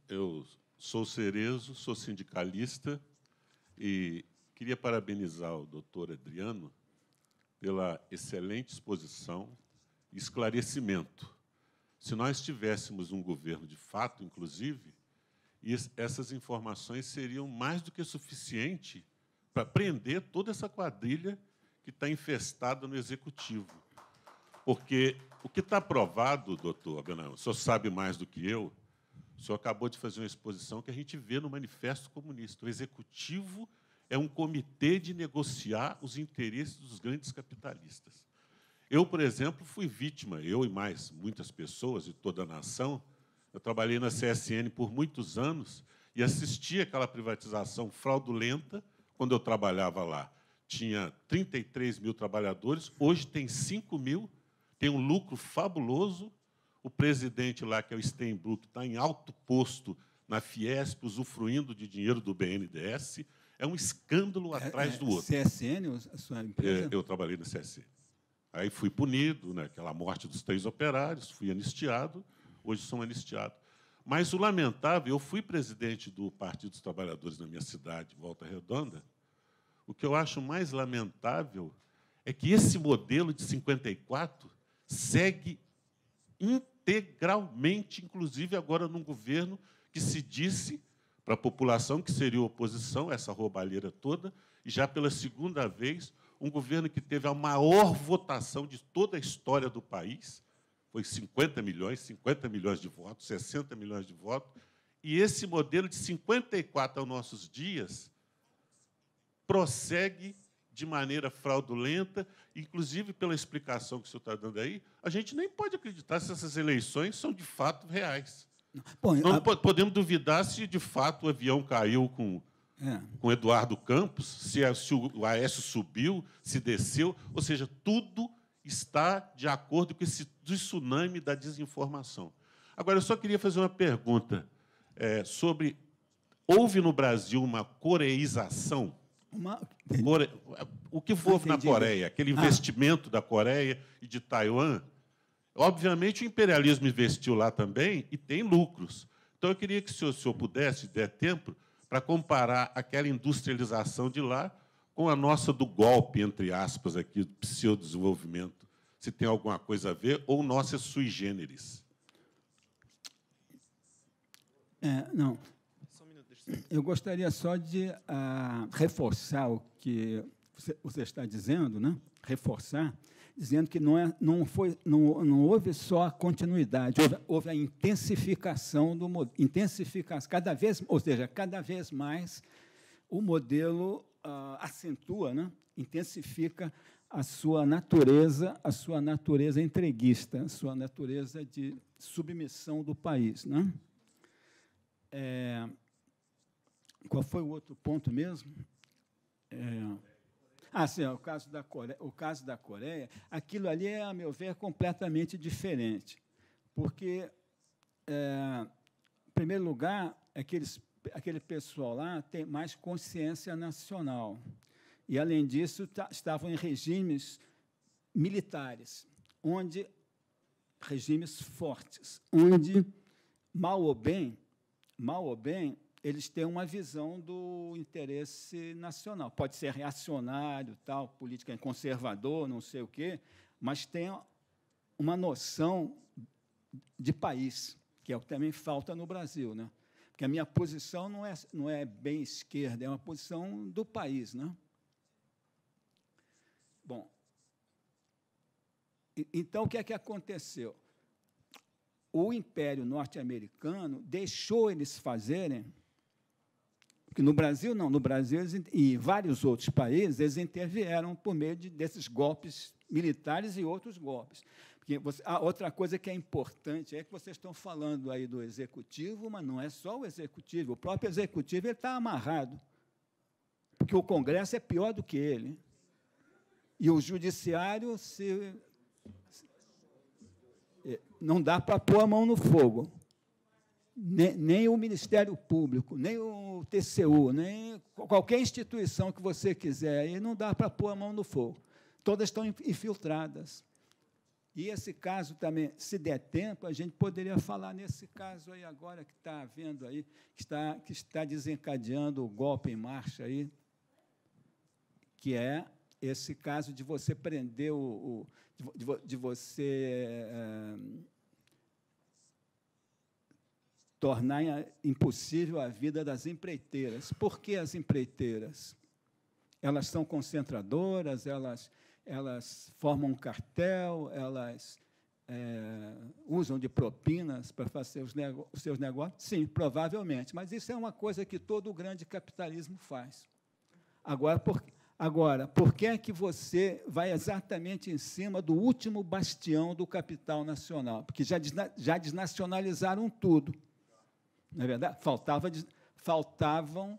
eu sou Cerezo, sou sindicalista e queria parabenizar o doutor Adriano pela excelente exposição e esclarecimento. Se nós tivéssemos um governo de fato, inclusive, essas informações seriam mais do que suficiente para prender toda essa quadrilha que está infestada no Executivo. Porque o que está provado, doutor Abenão, o senhor sabe mais do que eu, o senhor acabou de fazer uma exposição que a gente vê no Manifesto Comunista. O Executivo é um comitê de negociar os interesses dos grandes capitalistas. Eu, por exemplo, fui vítima, eu e mais muitas pessoas de toda a nação. Eu trabalhei na CSN por muitos anos e assisti aquela privatização fraudulenta quando eu trabalhava lá. Tinha 33 mil trabalhadores, hoje tem 5 mil, tem um lucro fabuloso. O presidente lá, que é o Steinbrück, está em alto posto na Fiesp, usufruindo de dinheiro do BNDES. É um escândalo atrás do outro. CSN, a sua empresa? Eu trabalhei na CSN. Aí fui punido, né, aquela morte dos 3 operários, fui anistiado. hoje são anistiados. Mas o lamentável, eu fui presidente do Partido dos Trabalhadores na minha cidade, Volta Redonda. O que eu acho mais lamentável é que esse modelo de 54 segue integralmente, inclusive agora num governo que se disse para a população que seria oposição a essa roubalheira toda, e já pela segunda vez, um governo que teve a maior votação de toda a história do país, foi 50 milhões de votos, 60 milhões de votos, e esse modelo de 54 aos nossos dias prossegue de maneira fraudulenta, inclusive pela explicação que o senhor está dando aí, a gente nem pode acreditar se essas eleições são de fato reais. Bom, Não podemos duvidar se, de fato, o avião caiu com Eduardo Campos, se o Aécio subiu, se desceu, ou seja, tudo está de acordo com esse tsunami da desinformação. Agora, eu só queria fazer uma pergunta sobre... Houve no Brasil uma coreização? O que houve na Coreia? Aquele investimento da Coreia e de Taiwan? Obviamente, o imperialismo investiu lá também e tem lucros. Então, eu queria que o senhor pudesse, der tempo, para comparar aquela industrialização de lá com a nossa do golpe, entre aspas, aqui, do pseudo-desenvolvimento. Se tem alguma coisa a ver, ou nossa é sui generis. Não. Eu gostaria só de reforçar o que você está dizendo, né? Reforçar, dizendo que não houve só a continuidade, houve a intensificação do modelo, cada vez mais o modelo acentua, né? Intensifica a sua natureza entreguista, a sua natureza de submissão do país, né? Qual foi o outro ponto mesmo? Sim, o caso da Coreia. Aquilo ali é, a meu ver, completamente diferente, porque, em primeiro lugar, aquele pessoal lá tem mais consciência nacional. E, além disso, estavam em regimes militares, regimes fortes, onde, mal ou bem, eles têm uma visão do interesse nacional. Pode ser reacionário, tal, política conservador, não sei o quê, mas tem uma noção de país, que é o que também falta no Brasil, né? Porque a minha posição não é bem esquerda, é uma posição do país, né? Bom, então, o que é que aconteceu? O Império Norte-Americano deixou eles fazerem, porque no Brasil não, no Brasil e vários outros países, eles intervieram por meio desses golpes militares e outros golpes. Porque outra coisa que é importante é que vocês estão falando aí do executivo, mas não é só o executivo, o próprio executivo está amarrado, porque o Congresso é pior do que ele. E o judiciário não dá para pôr a mão no fogo. Nem o Ministério Público, nem o TCU, nem qualquer instituição que você quiser, aí não dá para pôr a mão no fogo. Todas estão infiltradas. E esse caso também, se der tempo, a gente poderia falar nesse caso aí agora que está havendo aí, que está desencadeando o golpe em marcha aí, que é esse caso de você prender de você tornar impossível a vida das empreiteiras. Por que as empreiteiras? Elas são concentradoras, elas formam um cartel, elas usam de propinas para fazer os seus negócios? Sim, provavelmente, mas isso é uma coisa que todo o grande capitalismo faz. Agora, por que é que você vai exatamente em cima do último bastião do capital nacional? Porque já desnacionalizaram tudo. Não é verdade? Faltavam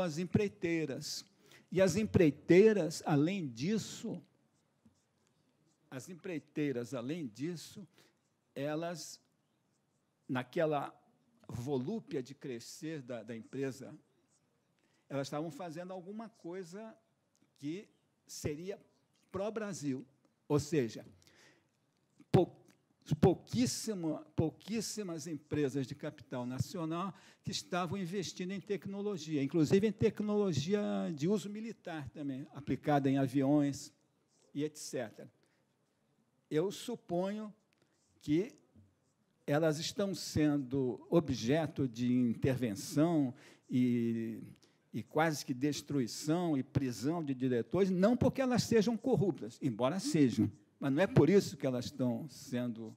as empreiteiras. E as empreiteiras, além disso, elas, naquela volúpia de crescer da empresa, elas estavam fazendo alguma coisa que seria pró-Brasil. Ou seja, pouquíssimas empresas de capital nacional que estavam investindo em tecnologia, inclusive em tecnologia de uso militar também, aplicada em aviões e etc. Eu suponho que elas estão sendo objeto de intervenção e quase que destruição e prisão de diretores, não porque elas sejam corruptas, embora sejam, mas não é por isso que elas estão sendo...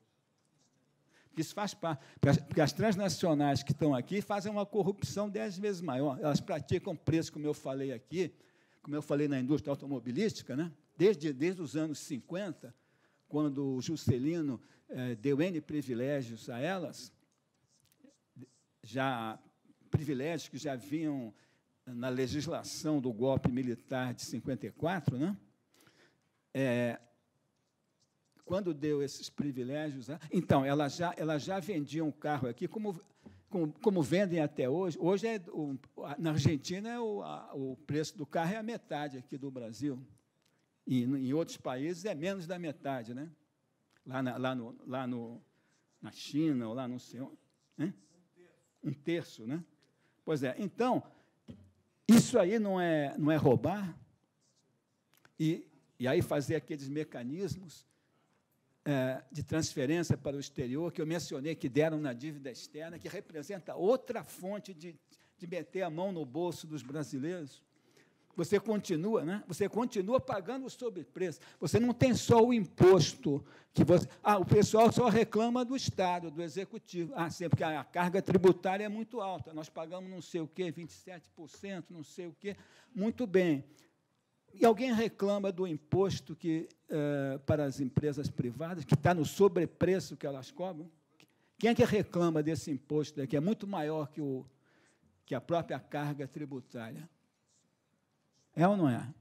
Porque isso faz parte. Porque as transnacionais que estão aqui fazem uma corrupção 10 vezes maior. Elas praticam preço, como eu falei aqui, como eu falei na indústria automobilística, né? Desde os anos 50, quando o Juscelino deu N privilégios a elas, privilégios que já vinham na legislação do golpe militar de 54, né? Quando deu esses privilégios, então, elas já vendiam carro aqui, como vendem até hoje. Hoje, na Argentina, o preço do carro é a metade aqui do Brasil. E em outros países é menos da metade, né? Lá na China, ou lá não sei onde. Né? Um terço, né? Pois é. Então, isso aí não é roubar? E aí fazer aqueles mecanismos de transferência para o exterior, que eu mencionei, que deram na dívida externa, que representa outra fonte de meter a mão no bolso dos brasileiros. Você continua, né? Você continua pagando o sobrepreço. Você não tem só o imposto que você... o pessoal só reclama do Estado, do Executivo. Sim, porque a carga tributária é muito alta. Nós pagamos não sei o quê, 27%, não sei o quê. Muito bem. E alguém reclama do imposto para as empresas privadas, que está no sobrepreço que elas cobram? Quem é que reclama desse imposto, que é muito maior que a própria carga tributária? É ou não é?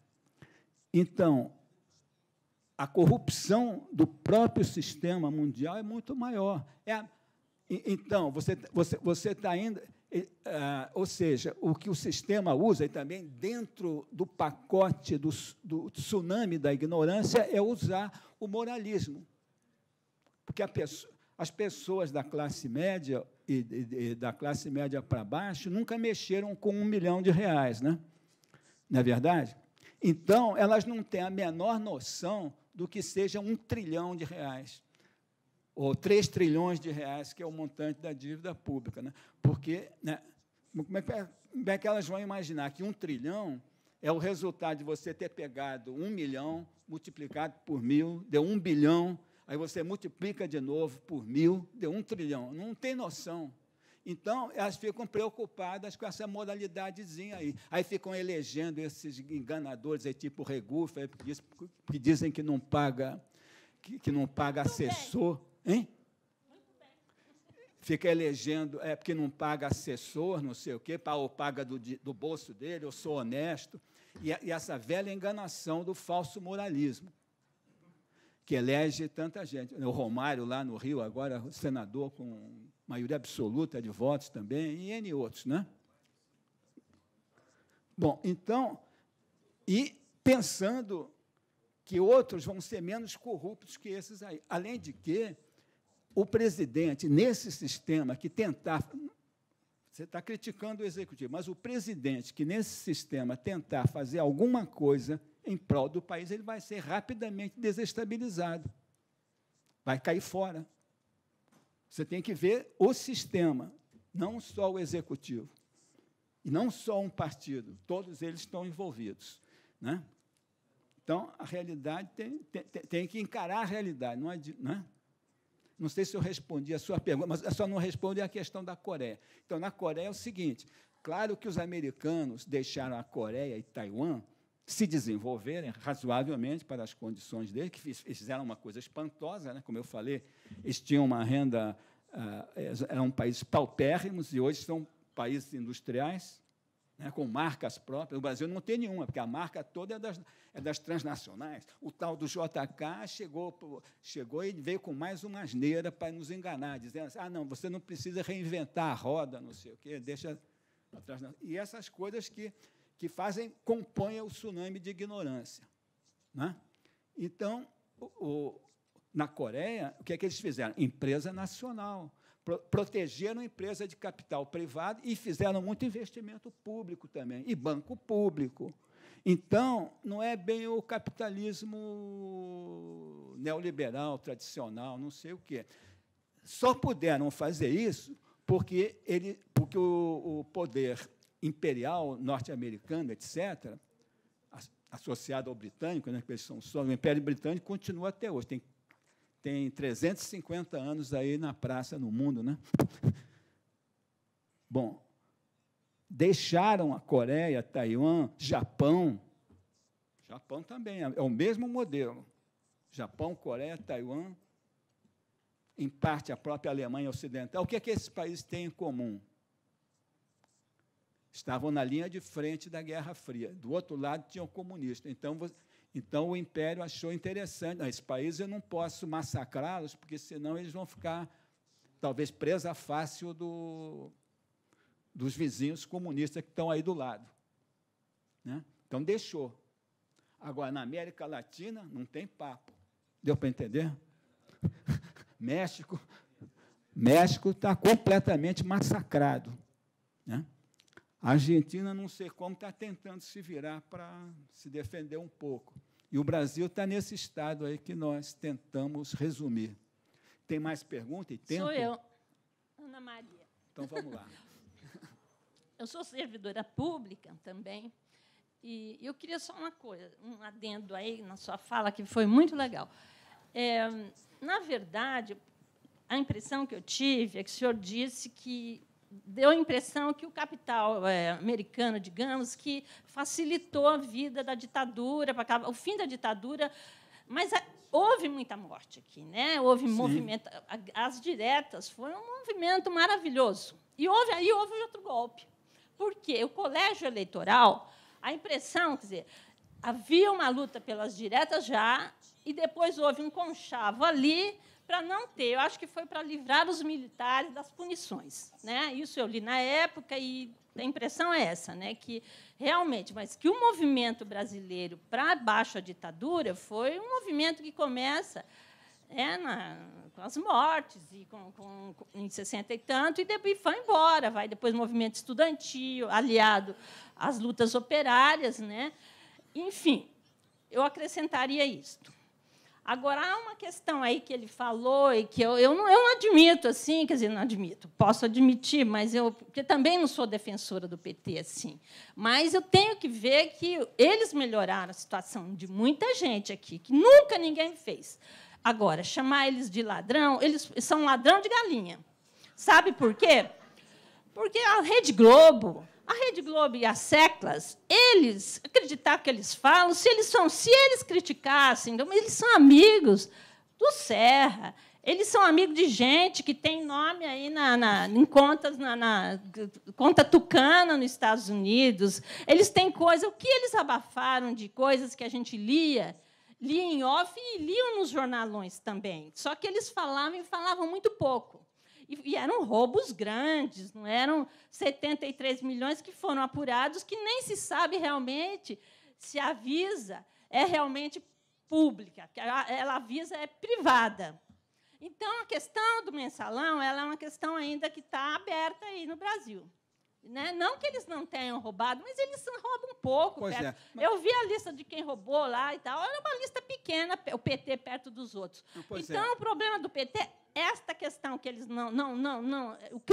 Então, a corrupção do próprio sistema mundial é muito maior. Então, você está indo... ou seja, o que o sistema usa, e também dentro do pacote do tsunami da ignorância, é usar o moralismo. Porque as pessoas da classe média e da classe média para baixo nunca mexeram com R$1 milhão, né? Não é verdade? Então, elas não têm a menor noção do que seja R$1 trilhão, ou 3 trilhões de reais, que é o montante da dívida pública. Né? Porque, né, como é que elas vão imaginar que 1 trilhão é o resultado de você ter pegado 1 milhão, multiplicado por 1.000, deu 1 bilhão, aí você multiplica de novo por 1.000, deu 1 trilhão. Não tem noção. Então, elas ficam preocupadas com essa moralidadezinha aí. Aí ficam elegendo esses enganadores, aí, tipo Regufe, que dizem que não paga, que não paga assessor. Hein? Fica elegendo, porque não paga assessor, não sei o quê, ou paga do bolso dele, eu sou honesto. E essa velha enganação do falso moralismo, que elege tanta gente. O Romário, lá no Rio, agora senador com maioria absoluta de votos também, e N outros, né? Bom, então, e pensando que outros vão ser menos corruptos que esses aí. Além de que o presidente, nesse sistema que tentar... Você está criticando o executivo, mas o presidente que, nesse sistema, tentar fazer alguma coisa em prol do país, ele vai ser rapidamente desestabilizado. Vai cair fora. Você tem que ver o sistema, não só o executivo. E não só um partido, todos eles estão envolvidos. Né? Então, a realidade tem que encarar a realidade. Não sei se eu respondi a sua pergunta, mas eu só não respondi a questão da Coreia. Então, na Coreia é o seguinte, claro que os americanos deixaram a Coreia e Taiwan se desenvolverem razoavelmente para as condições deles, que fizeram uma coisa espantosa, né? Como eu falei, eles tinham uma renda, eram países paupérrimos, e hoje são países industriais, né, com marcas próprias. O Brasil não tem nenhuma, porque a marca toda é das transnacionais. O tal do JK chegou e veio com mais uma asneira para nos enganar, dizendo assim, não, você não precisa reinventar a roda, não sei o quê, deixa atrás. E essas coisas que compõem o tsunami de ignorância. Né? Então, na Coreia, o que é que eles fizeram? Empresa nacional. Protegeram a empresa de capital privado e fizeram muito investimento público também, e banco público. Então, não é bem o capitalismo neoliberal, tradicional, não sei o quê. Só puderam fazer isso porque o poder imperial norte-americano, etc., associado ao britânico, né, que eles são só, o Império Britânico continua até hoje. Tem 350 anos aí na praça, no mundo, né? Bom, deixaram a Coreia, Taiwan, Japão também, é o mesmo modelo. Japão, Coreia, Taiwan, em parte a própria Alemanha Ocidental. O que é que esses países têm em comum? Estavam na linha de frente da Guerra Fria. Do outro lado tinham o comunista. Então, o Império achou interessante. Esses países eu não posso massacrá-los, porque, senão, eles vão ficar, talvez, presa fácil dos vizinhos comunistas que estão aí do lado. Né? Então, deixou. Agora, na América Latina, não tem papo. Deu para entender? México está completamente massacrado. Né? A Argentina, não sei como, está tentando se virar para se defender um pouco. E o Brasil está nesse estado aí que nós tentamos resumir. Tem mais pergunta e tempo? Sou eu, Ana Maria. Então, vamos lá. Eu sou servidora pública também, e eu queria só uma coisa, um adendo aí na sua fala, que foi muito legal. Na verdade, a impressão que eu tive é que o senhor disse que deu a impressão que o capital americano, digamos, que facilitou a vida da ditadura, o fim da ditadura, mas houve muita morte aqui, né? Houve Sim. movimento, as diretas foi um movimento maravilhoso. E houve outro golpe. Porque o colégio eleitoral, a impressão, quer dizer, havia uma luta pelas diretas já, e depois houve um conchavo ali para não ter, eu acho que foi para livrar os militares das punições, né? Isso eu li na época e a impressão é essa, né? Que realmente, mas que o movimento brasileiro para baixo a ditadura foi um movimento que começa com as mortes e em 60 e tanto, e depois foi embora, vai depois movimento estudantil aliado às lutas operárias, né? Enfim, eu acrescentaria isto. Agora, há uma questão aí que ele falou e que eu não admito, assim, quer dizer, não admito, posso admitir, mas porque também não sou defensora do PT, assim, mas eu tenho que ver que eles melhoraram a situação de muita gente aqui, que nunca ninguém fez. Agora, chamar eles de ladrão, eles são ladrão de galinha. Sabe por quê? Porque a Rede Globo e as seclas, eles acreditar que eles falam, se eles criticassem, eles são amigos do Serra, eles são amigos de gente que tem nome aí em contas, na conta tucana nos Estados Unidos. Eles têm coisa, o que eles abafaram de coisas que a gente lia em off e liam nos jornalões também. Só que eles falavam muito pouco. E eram roubos grandes, não eram 73 milhões que foram apurados, que nem se sabe realmente se a Visa é realmente pública, que a Visa é privada. Então, a questão do mensalão ela é uma questão ainda que está aberta aí no Brasil. Né? Não que eles não tenham roubado, mas eles roubam um pouco. Eu vi a lista de quem roubou lá e tal. Era uma lista pequena, o PT perto dos outros. Então, o problema do PT, esta questão que eles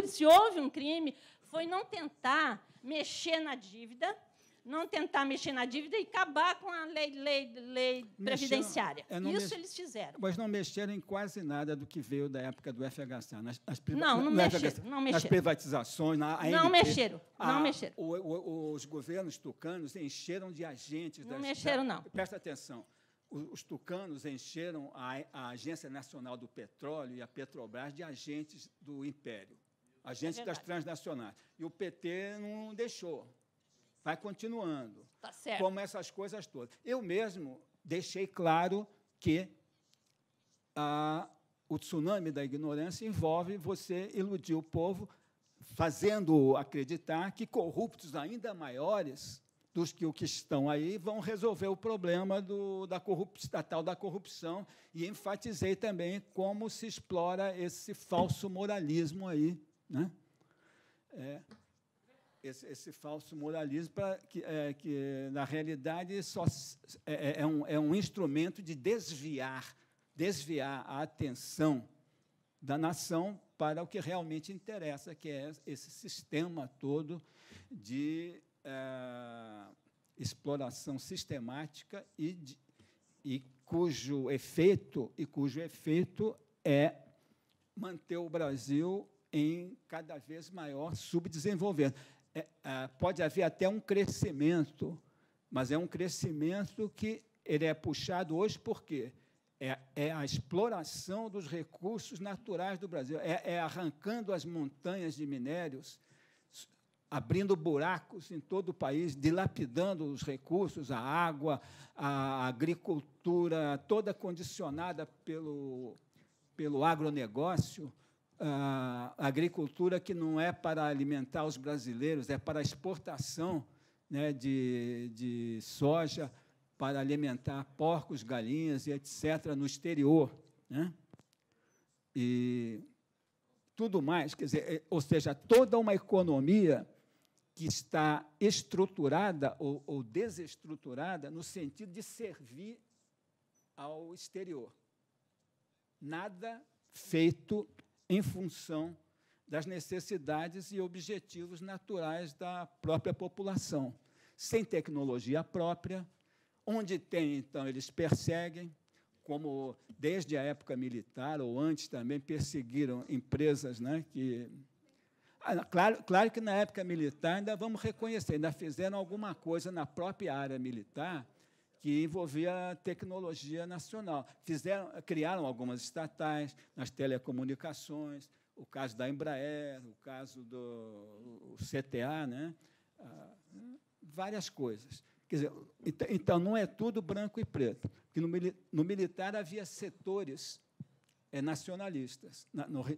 se houve um crime, foi não tentar mexer na dívida, e acabar com a lei previdenciária. Isso eles fizeram. Mas não mexeram em quase nada do que veio da época do FHC. Não mexeram. Nas privatizações, na ANP. Não mexeram. Os governos tucanos encheram de agentes. Não mexeram, não. Presta atenção. Os tucanos encheram a Agência Nacional do Petróleo e a Petrobras de agentes do Império, agentes das transnacionais. E o PT não deixou. Vai continuando. Tá certo. Como essas coisas todas. Eu mesmo deixei claro que o tsunami da ignorância envolve você iludir o povo, fazendo acreditar que corruptos ainda maiores dos que o que estão aí vão resolver o problema da tal da corrupção, e enfatizei também como se explora esse falso moralismo aí, né? Esse falso moralismo que na realidade é um instrumento de desviar a atenção da nação para o que realmente interessa, que é esse sistema todo de exploração sistemática e cujo efeito é manter o Brasil em cada vez maior subdesenvolvimento. Pode haver até um crescimento, mas é um crescimento que ele é puxado hoje por quê? É a exploração dos recursos naturais do Brasil, é arrancando as montanhas de minérios, abrindo buracos em todo o país, dilapidando os recursos, a água, a agricultura, toda condicionada pelo agronegócio, a agricultura que não é para alimentar os brasileiros, é para a exportação, né, de soja, para alimentar porcos, galinhas e etc., no exterior, né? E tudo mais, quer dizer, ou seja, toda uma economia que está estruturada ou desestruturada no sentido de servir ao exterior. Nada feito em função das necessidades e objetivos naturais da própria população, sem tecnologia própria. Onde tem, então, eles perseguem, como desde a época militar, ou antes também, perseguiram empresas, né, que... Claro que, na época militar, ainda vamos reconhecer, ainda fizeram alguma coisa na própria área militar que envolvia tecnologia nacional. Criaram algumas estatais nas telecomunicações, o caso da Embraer, o caso do CTA, né, várias coisas. Quer dizer, então, não é tudo branco e preto, porque no militar havia setores nacionalistas,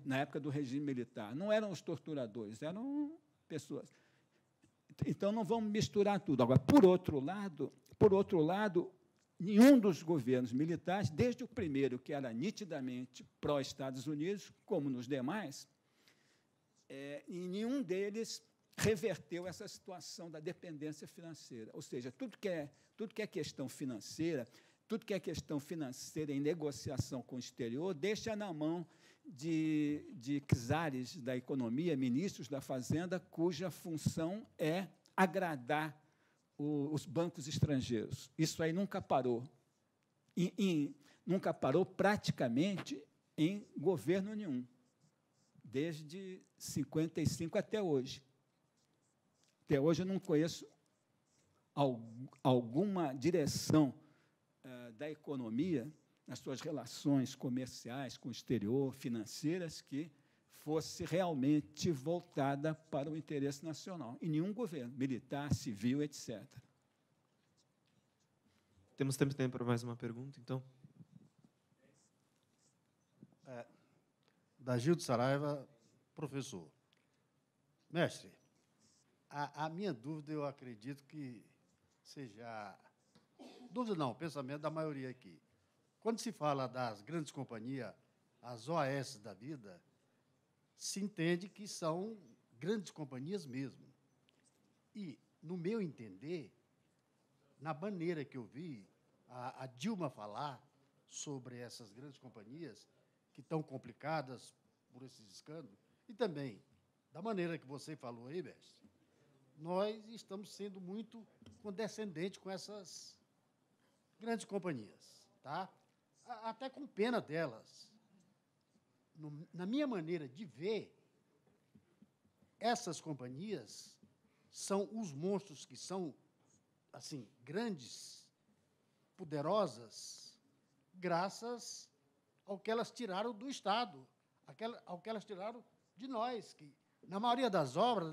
na época do regime militar. Não eram os torturadores, eram pessoas. Então, não vamos misturar tudo. Agora, por outro lado, nenhum dos governos militares, desde o primeiro, que era nitidamente pró-Estados Unidos, como nos demais, e nenhum deles reverteu essa situação da dependência financeira. Ou seja, tudo que é questão financeira, em negociação com o exterior, deixa na mão de czares da economia, ministros da Fazenda, cuja função é agradar os bancos estrangeiros. Isso aí nunca parou. Nunca parou praticamente em governo nenhum, desde 1955 até hoje. Até hoje eu não conheço alguma direção da economia, nas suas relações comerciais com o exterior, financeiras, que fosse realmente voltada para o interesse nacional. Em nenhum governo, militar, civil, etc. Temos tempo para mais uma pergunta, então? Da Gildo Saraiva, professor. Mestre, a minha dúvida, eu acredito que seja... Dúvida não, pensamento da maioria aqui. Quando se fala das grandes companhias, as OAS da vida, se entende que são grandes companhias mesmo. E, no meu entender, na maneira que eu vi a Dilma falar sobre essas grandes companhias, que estão complicadas por esses escândalos, e também, da maneira que você falou aí, mestre, nós estamos sendo muito condescendentes com essas grandes companhias, tá? Até com pena delas. Na minha maneira de ver, essas companhias são os monstros que são, assim, grandes, poderosas, graças ao que elas tiraram do Estado, ao que elas tiraram de nós, que, na maioria das obras,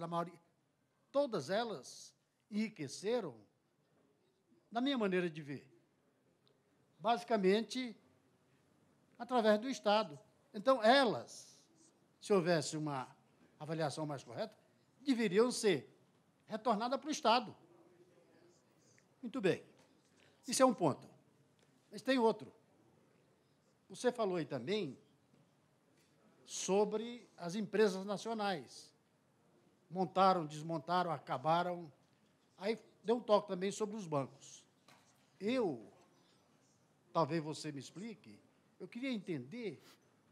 todas elas enriqueceram, na minha maneira de ver, basicamente, através do Estado. Então, elas, se houvesse uma avaliação mais correta, deveriam ser retornadas para o Estado. Muito bem. Isso é um ponto. Mas tem outro. Você falou aí também sobre as empresas nacionais. Montaram, desmontaram, acabaram. Aí deu um toque também sobre os bancos. Talvez você me explique, eu queria entender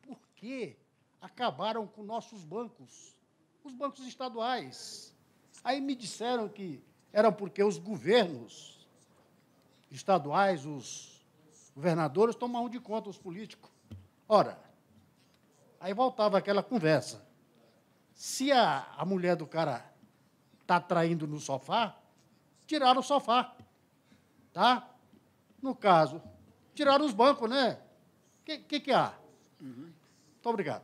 por que acabaram com nossos bancos, os bancos estaduais. Aí me disseram que era porque os governos estaduais, os governadores, tomavam de conta os políticos. Ora, aí voltava aquela conversa. Se a mulher do cara está traindo no sofá, tiraram o sofá. Tá? No caso, tiraram os bancos, né? O que há? Muito obrigado.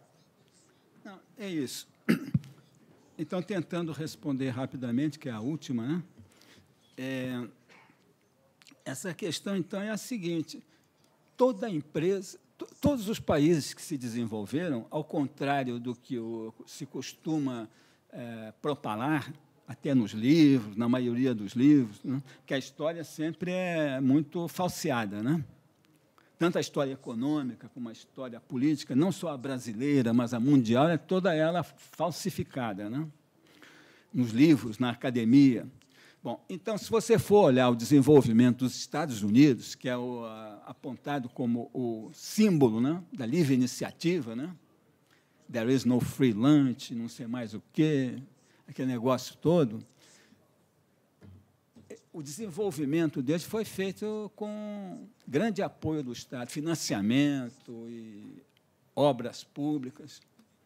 Não, é isso. Então, tentando responder rapidamente, que é a última, né? Essa questão, então, é a seguinte: toda empresa, todos os países que se desenvolveram, ao contrário do que se costuma propalar, até nos livros, na maioria dos livros, né? Que a história sempre é muito falseada, né? Tanto a história econômica como a história política, não só a brasileira, mas a mundial, é toda ela falsificada, né? Nos livros, na academia. Bom, então, se você for olhar o desenvolvimento dos Estados Unidos, que é apontado como o símbolo, né, da livre iniciativa, né? There is no free lunch, não sei mais o quê, aquele negócio todo, o desenvolvimento deles foi feito com grande apoio do Estado, financiamento e obras públicas,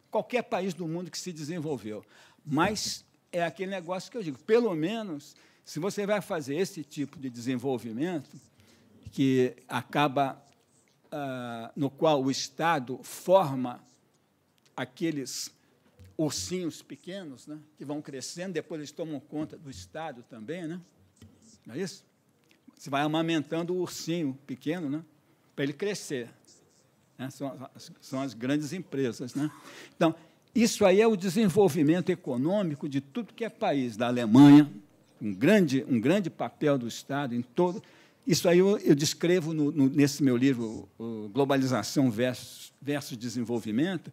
qualquer país do mundo que se desenvolveu. Mas é aquele negócio que eu digo, pelo menos, se você vai fazer esse tipo de desenvolvimento, que acaba, no qual o Estado forma aqueles ursinhos pequenos, né, que vão crescendo, depois eles tomam conta do Estado também, né? Não é isso? Você vai amamentando o ursinho pequeno, né, para ele crescer. Né? São as grandes empresas. Né? Então, isso aí é o desenvolvimento econômico de tudo que é país, da Alemanha, um grande papel do Estado em todo. Isso aí eu descrevo nesse meu livro, Globalização versus Desenvolvimento.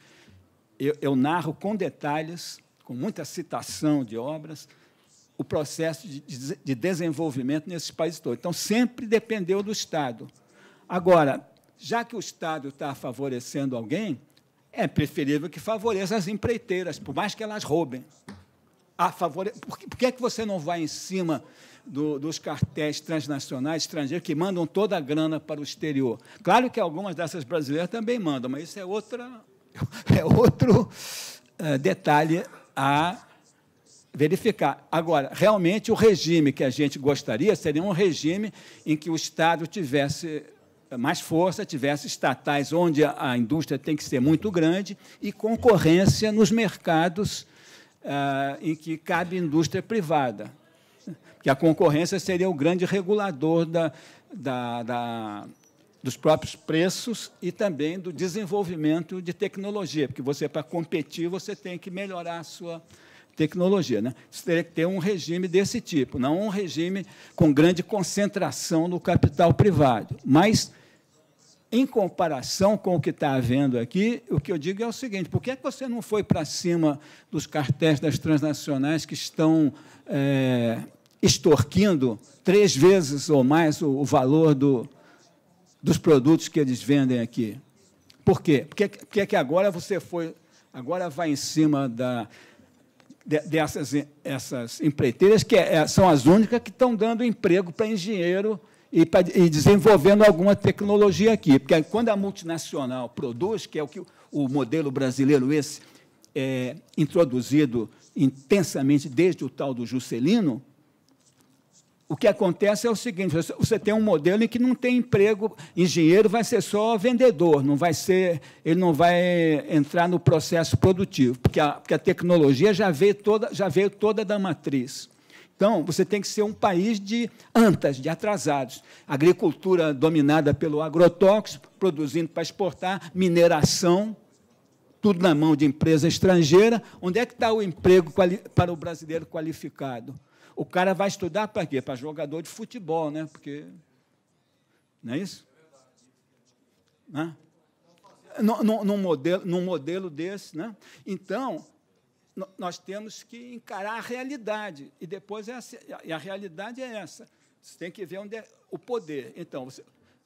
Eu narro com detalhes, com muita citação de obras, o processo de desenvolvimento nesses países todos. Então, sempre dependeu do Estado. Agora, já que o Estado está favorecendo alguém, é preferível que favoreça as empreiteiras, por mais que elas roubem. Por que é que você não vai em cima dos cartéis transnacionais estrangeiros que mandam toda a grana para o exterior? Claro que algumas dessas brasileiras também mandam, mas isso é outro detalhe a verificar. Agora, realmente, o regime que a gente gostaria seria um regime em que o Estado tivesse mais força, tivesse estatais onde a indústria tem que ser muito grande e concorrência nos mercados em que cabe indústria privada. Porque a concorrência seria o grande regulador dos próprios preços e também do desenvolvimento de tecnologia, porque você, para competir, você tem que melhorar a sua tecnologia. Né? Você teria que ter um regime desse tipo, não um regime com grande concentração do capital privado. Mas, em comparação com o que está havendo aqui, o que eu digo é o seguinte: por que é que você não foi para cima dos cartéis das transnacionais que estão extorquindo 3 vezes ou mais o valor dos produtos que eles vendem aqui? Por quê? Porque é que agora você vai em cima dessas empreiteiras, que são as únicas que estão dando emprego para engenheiro e desenvolvendo alguma tecnologia aqui. Porque quando a multinacional produz, que é o que o modelo brasileiro introduzido intensamente desde o tal do Juscelino, o que acontece é o seguinte: você tem um modelo em que não tem emprego, engenheiro vai ser só vendedor, ele não vai entrar no processo produtivo, porque a tecnologia já veio toda da matriz. Então, você tem que ser um país de antas, de atrasados. Agricultura dominada pelo agrotóxico, produzindo para exportar, mineração, tudo na mão de empresa estrangeira. Onde é que está o emprego para o brasileiro qualificado? O cara vai estudar para quê? Para jogador de futebol, né? Porque... Não é isso? Né? Num modelo desse, né? Então, nós temos que encarar a realidade. E depois e a realidade é essa. Você tem que ver onde é o poder. Então,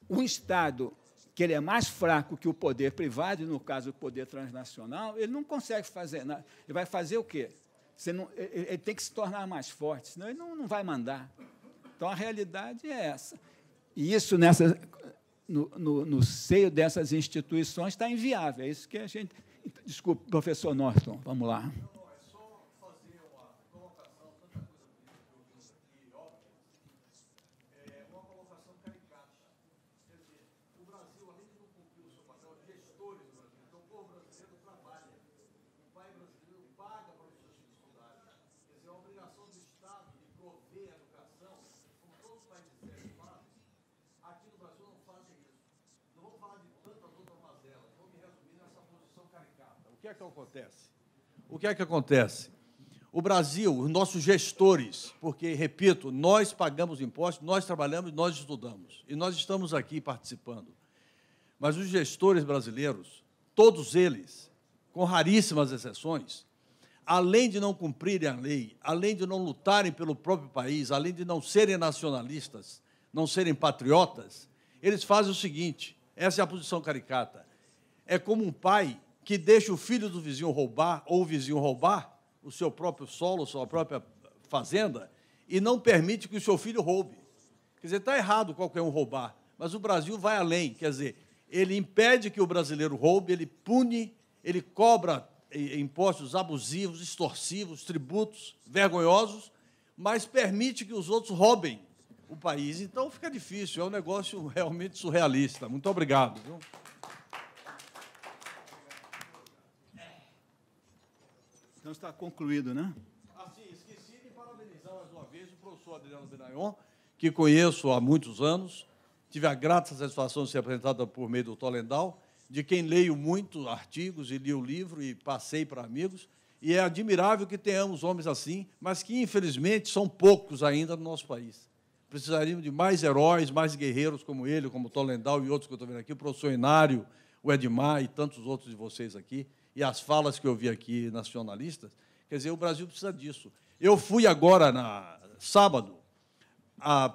um Estado que ele é mais fraco que o poder privado, e no caso o poder transnacional, ele não consegue fazer nada. Ele vai fazer o quê? Ele tem que se tornar mais forte, senão ele não vai mandar. Então, a realidade é essa. E isso, no seio dessas instituições, está inviável. É isso que a gente... Desculpe, professor Norton, vamos lá. O que é que acontece? O Brasil, os nossos gestores, porque, repito, nós pagamos impostos, nós trabalhamos, nós estudamos, e nós estamos aqui participando. Mas os gestores brasileiros, todos eles, com raríssimas exceções, além de não cumprirem a lei, além de não lutarem pelo próprio país, além de não serem nacionalistas, não serem patriotas, eles fazem o seguinte, essa é a posição caricata, é como um pai que deixa o filho do vizinho roubar, ou o vizinho roubar o seu próprio solo, sua própria fazenda, e não permite que o seu filho roube. Quer dizer, está errado qualquer um roubar, mas o Brasil vai além, quer dizer, ele impede que o brasileiro roube, ele pune, ele cobra impostos abusivos, extorsivos, tributos vergonhosos, mas permite que os outros roubem o país. Então, fica difícil, é um negócio realmente surrealista. Muito obrigado. Viu? Então, está concluído, né? Assim, esqueci de parabenizar mais uma vez o professor Adriano Benayon, que conheço há muitos anos, tive a grata satisfação de ser apresentada por meio do Tolendal, de quem leio muito artigos e li o livro e passei para amigos, e é admirável que tenhamos homens assim, mas que, infelizmente, são poucos ainda no nosso país. Precisaríamos de mais heróis, mais guerreiros como ele, como o Tolendal e outros que eu estou vendo aqui, o professor Inário, o Edmar e tantos outros de vocês aqui, e as falas que eu vi aqui nacionalistas, quer dizer, o Brasil precisa disso. Eu fui agora, sábado,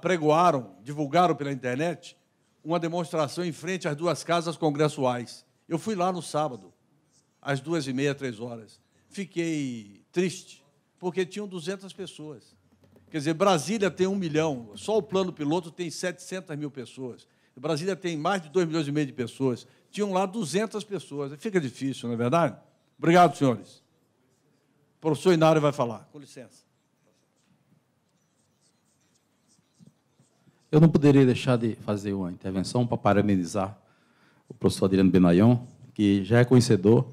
pregoaram, divulgaram pela internet, uma demonstração em frente às duas casas congressuais. Eu fui lá no sábado, às 2h30, 3h. Fiquei triste, porque tinham 200 pessoas. Quer dizer, Brasília tem 1 milhão, só o plano piloto tem 700 mil pessoas. Brasília tem mais de 2,5 milhões de pessoas. Tinham lá 200 pessoas. Fica difícil, não é verdade? Obrigado, senhores. O professor Inário vai falar. Com licença. Eu não poderia deixar de fazer uma intervenção para parabenizar o professor Adriano Benayon, que já é conhecedor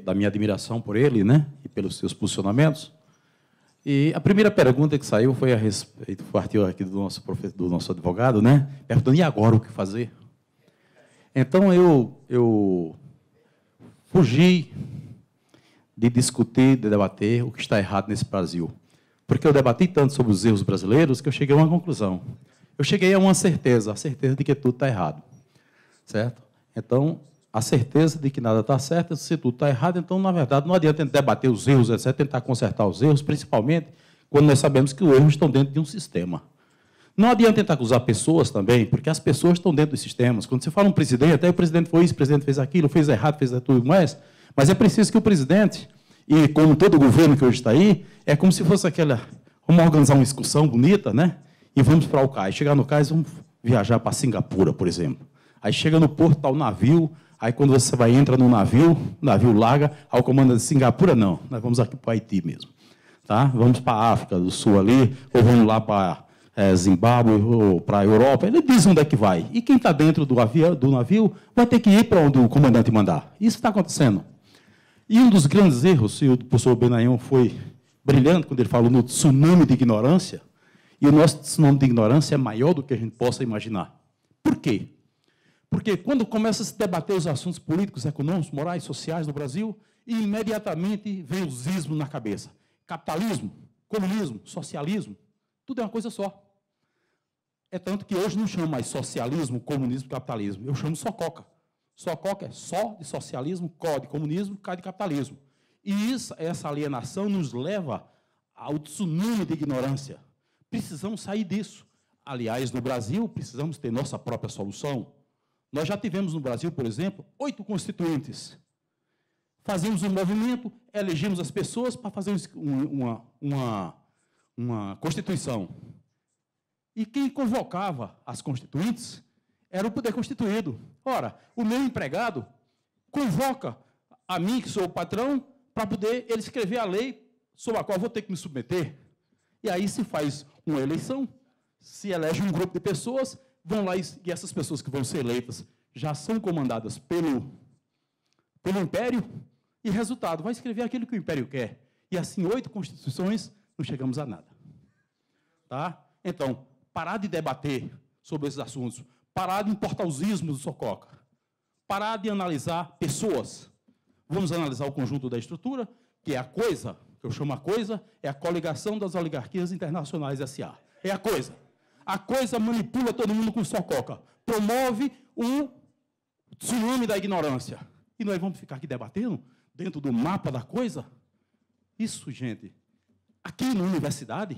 da minha admiração por ele, né, e pelos seus posicionamentos. E a primeira pergunta que saiu foi a respeito, partiu aqui do nosso advogado, né, perguntando, e agora o que fazer? Então, eu fugi de discutir, de debater o que está errado nesse Brasil. Porque eu debati tanto sobre os erros brasileiros que eu cheguei a uma conclusão. Eu cheguei a uma certeza, a certeza de que tudo está errado. Certo? Então, a certeza de que nada está certo, se tudo está errado, então, na verdade, não adianta debater os erros, etc., tentar consertar os erros, principalmente quando nós sabemos que os erros estão dentro de um sistema. Não adianta tentar acusar pessoas também, porque as pessoas estão dentro dos sistemas. Quando você fala um presidente, até o presidente foi isso, o presidente fez aquilo, fez errado, fez tudo mais, mas é preciso que o presidente, e como todo o governo que hoje está aí, é como se fosse aquela... Vamos organizar uma excursão bonita, né? E vamos para o cais. Chegar no cais, vamos viajar para Singapura, por exemplo. Aí chega no porto, está o navio, aí quando você entra no navio, o navio larga, aí o comando de Singapura, não, nós vamos aqui para o Haiti mesmo. Tá? Vamos para a África do Sul ali, ou vamos lá para Zimbábue, ou para a Europa. Ele diz onde é que vai. E quem está dentro do navio vai ter que ir para onde o comandante mandar. Isso está acontecendo. E um dos grandes erros, e o professor Benayon foi brilhante quando ele falou no tsunami de ignorância, e o nosso tsunami de ignorância é maior do que a gente possa imaginar. Por quê? Porque quando começa a se debater os assuntos políticos, econômicos, morais, sociais do Brasil, imediatamente vem os ismos na cabeça. Capitalismo, comunismo, socialismo, tudo é uma coisa só. É tanto que hoje não chamo mais socialismo, comunismo, capitalismo. Eu chamo só Coca. Só Coca é só de socialismo, có de comunismo, cá de capitalismo. E essa alienação nos leva ao tsunami de ignorância. Precisamos sair disso. Aliás, no Brasil, precisamos ter nossa própria solução. Nós já tivemos no Brasil, por exemplo, 8 constituintes. Fazemos um movimento, elegemos as pessoas para fazer uma constituição. E quem convocava as constituintes era o poder constituído. Ora, o meu empregado convoca a mim, que sou o patrão, para poder ele escrever a lei sobre a qual vou ter que me submeter. E aí se faz uma eleição, se elege um grupo de pessoas, vão lá e essas pessoas que vão ser eleitas já são comandadas pelo Império, e resultado, vai escrever aquilo que o Império quer. E assim, 8 constituições, não chegamos a nada. Tá? Então, parar de debater sobre esses assuntos, parar de importar os ismos do Sococa, parar de analisar pessoas. Vamos analisar o conjunto da estrutura, que é a coisa, que eu chamo a coisa, é a coligação das oligarquias internacionais S.A. É a coisa. A coisa manipula todo mundo com Sococa, promove um tsunami da ignorância. E nós vamos ficar aqui debatendo dentro do mapa da coisa? Isso, gente, aqui na universidade,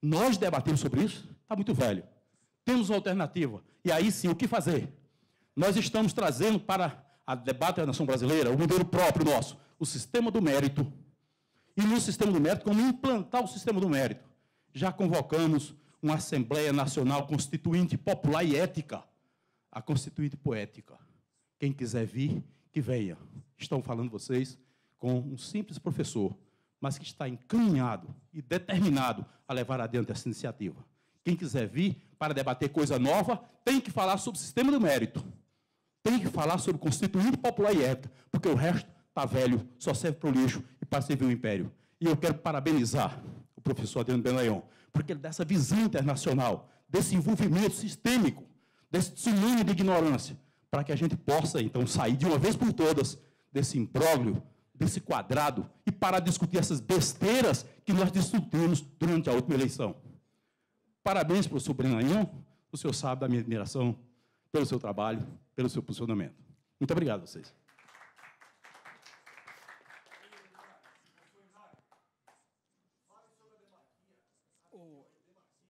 nós debatemos sobre isso, está muito velho. Temos uma alternativa. E aí sim, o que fazer? Nós estamos trazendo para a debate da nação brasileira o modelo próprio nosso, o sistema do mérito. E no sistema do mérito, como implantar o sistema do mérito? Já convocamos uma Assembleia Nacional Constituinte Popular e Ética, a Constituinte Poética. Quem quiser vir, que venha. Estão falando vocês com um simples professor, mas que está encaminhado e determinado a levar adiante essa iniciativa. Quem quiser vir para debater coisa nova, tem que falar sobre o sistema do mérito. Tem que falar sobre Constituinte Popular e Ética, porque o resto está velho, só serve para o lixo e para servir o império. E eu quero parabenizar o professor Adriano Benayon, porque ele dá essa visão internacional, desse envolvimento sistêmico, desse tsunami de ignorância, para que a gente possa, então, sair de uma vez por todas desse imbróglio, desse quadrado, e parar de discutir essas besteiras que nós discutimos durante a última eleição. Parabéns, professor Benayon, o senhor sabe da minha admiração pelo seu trabalho, pelo seu posicionamento. Muito obrigado a vocês.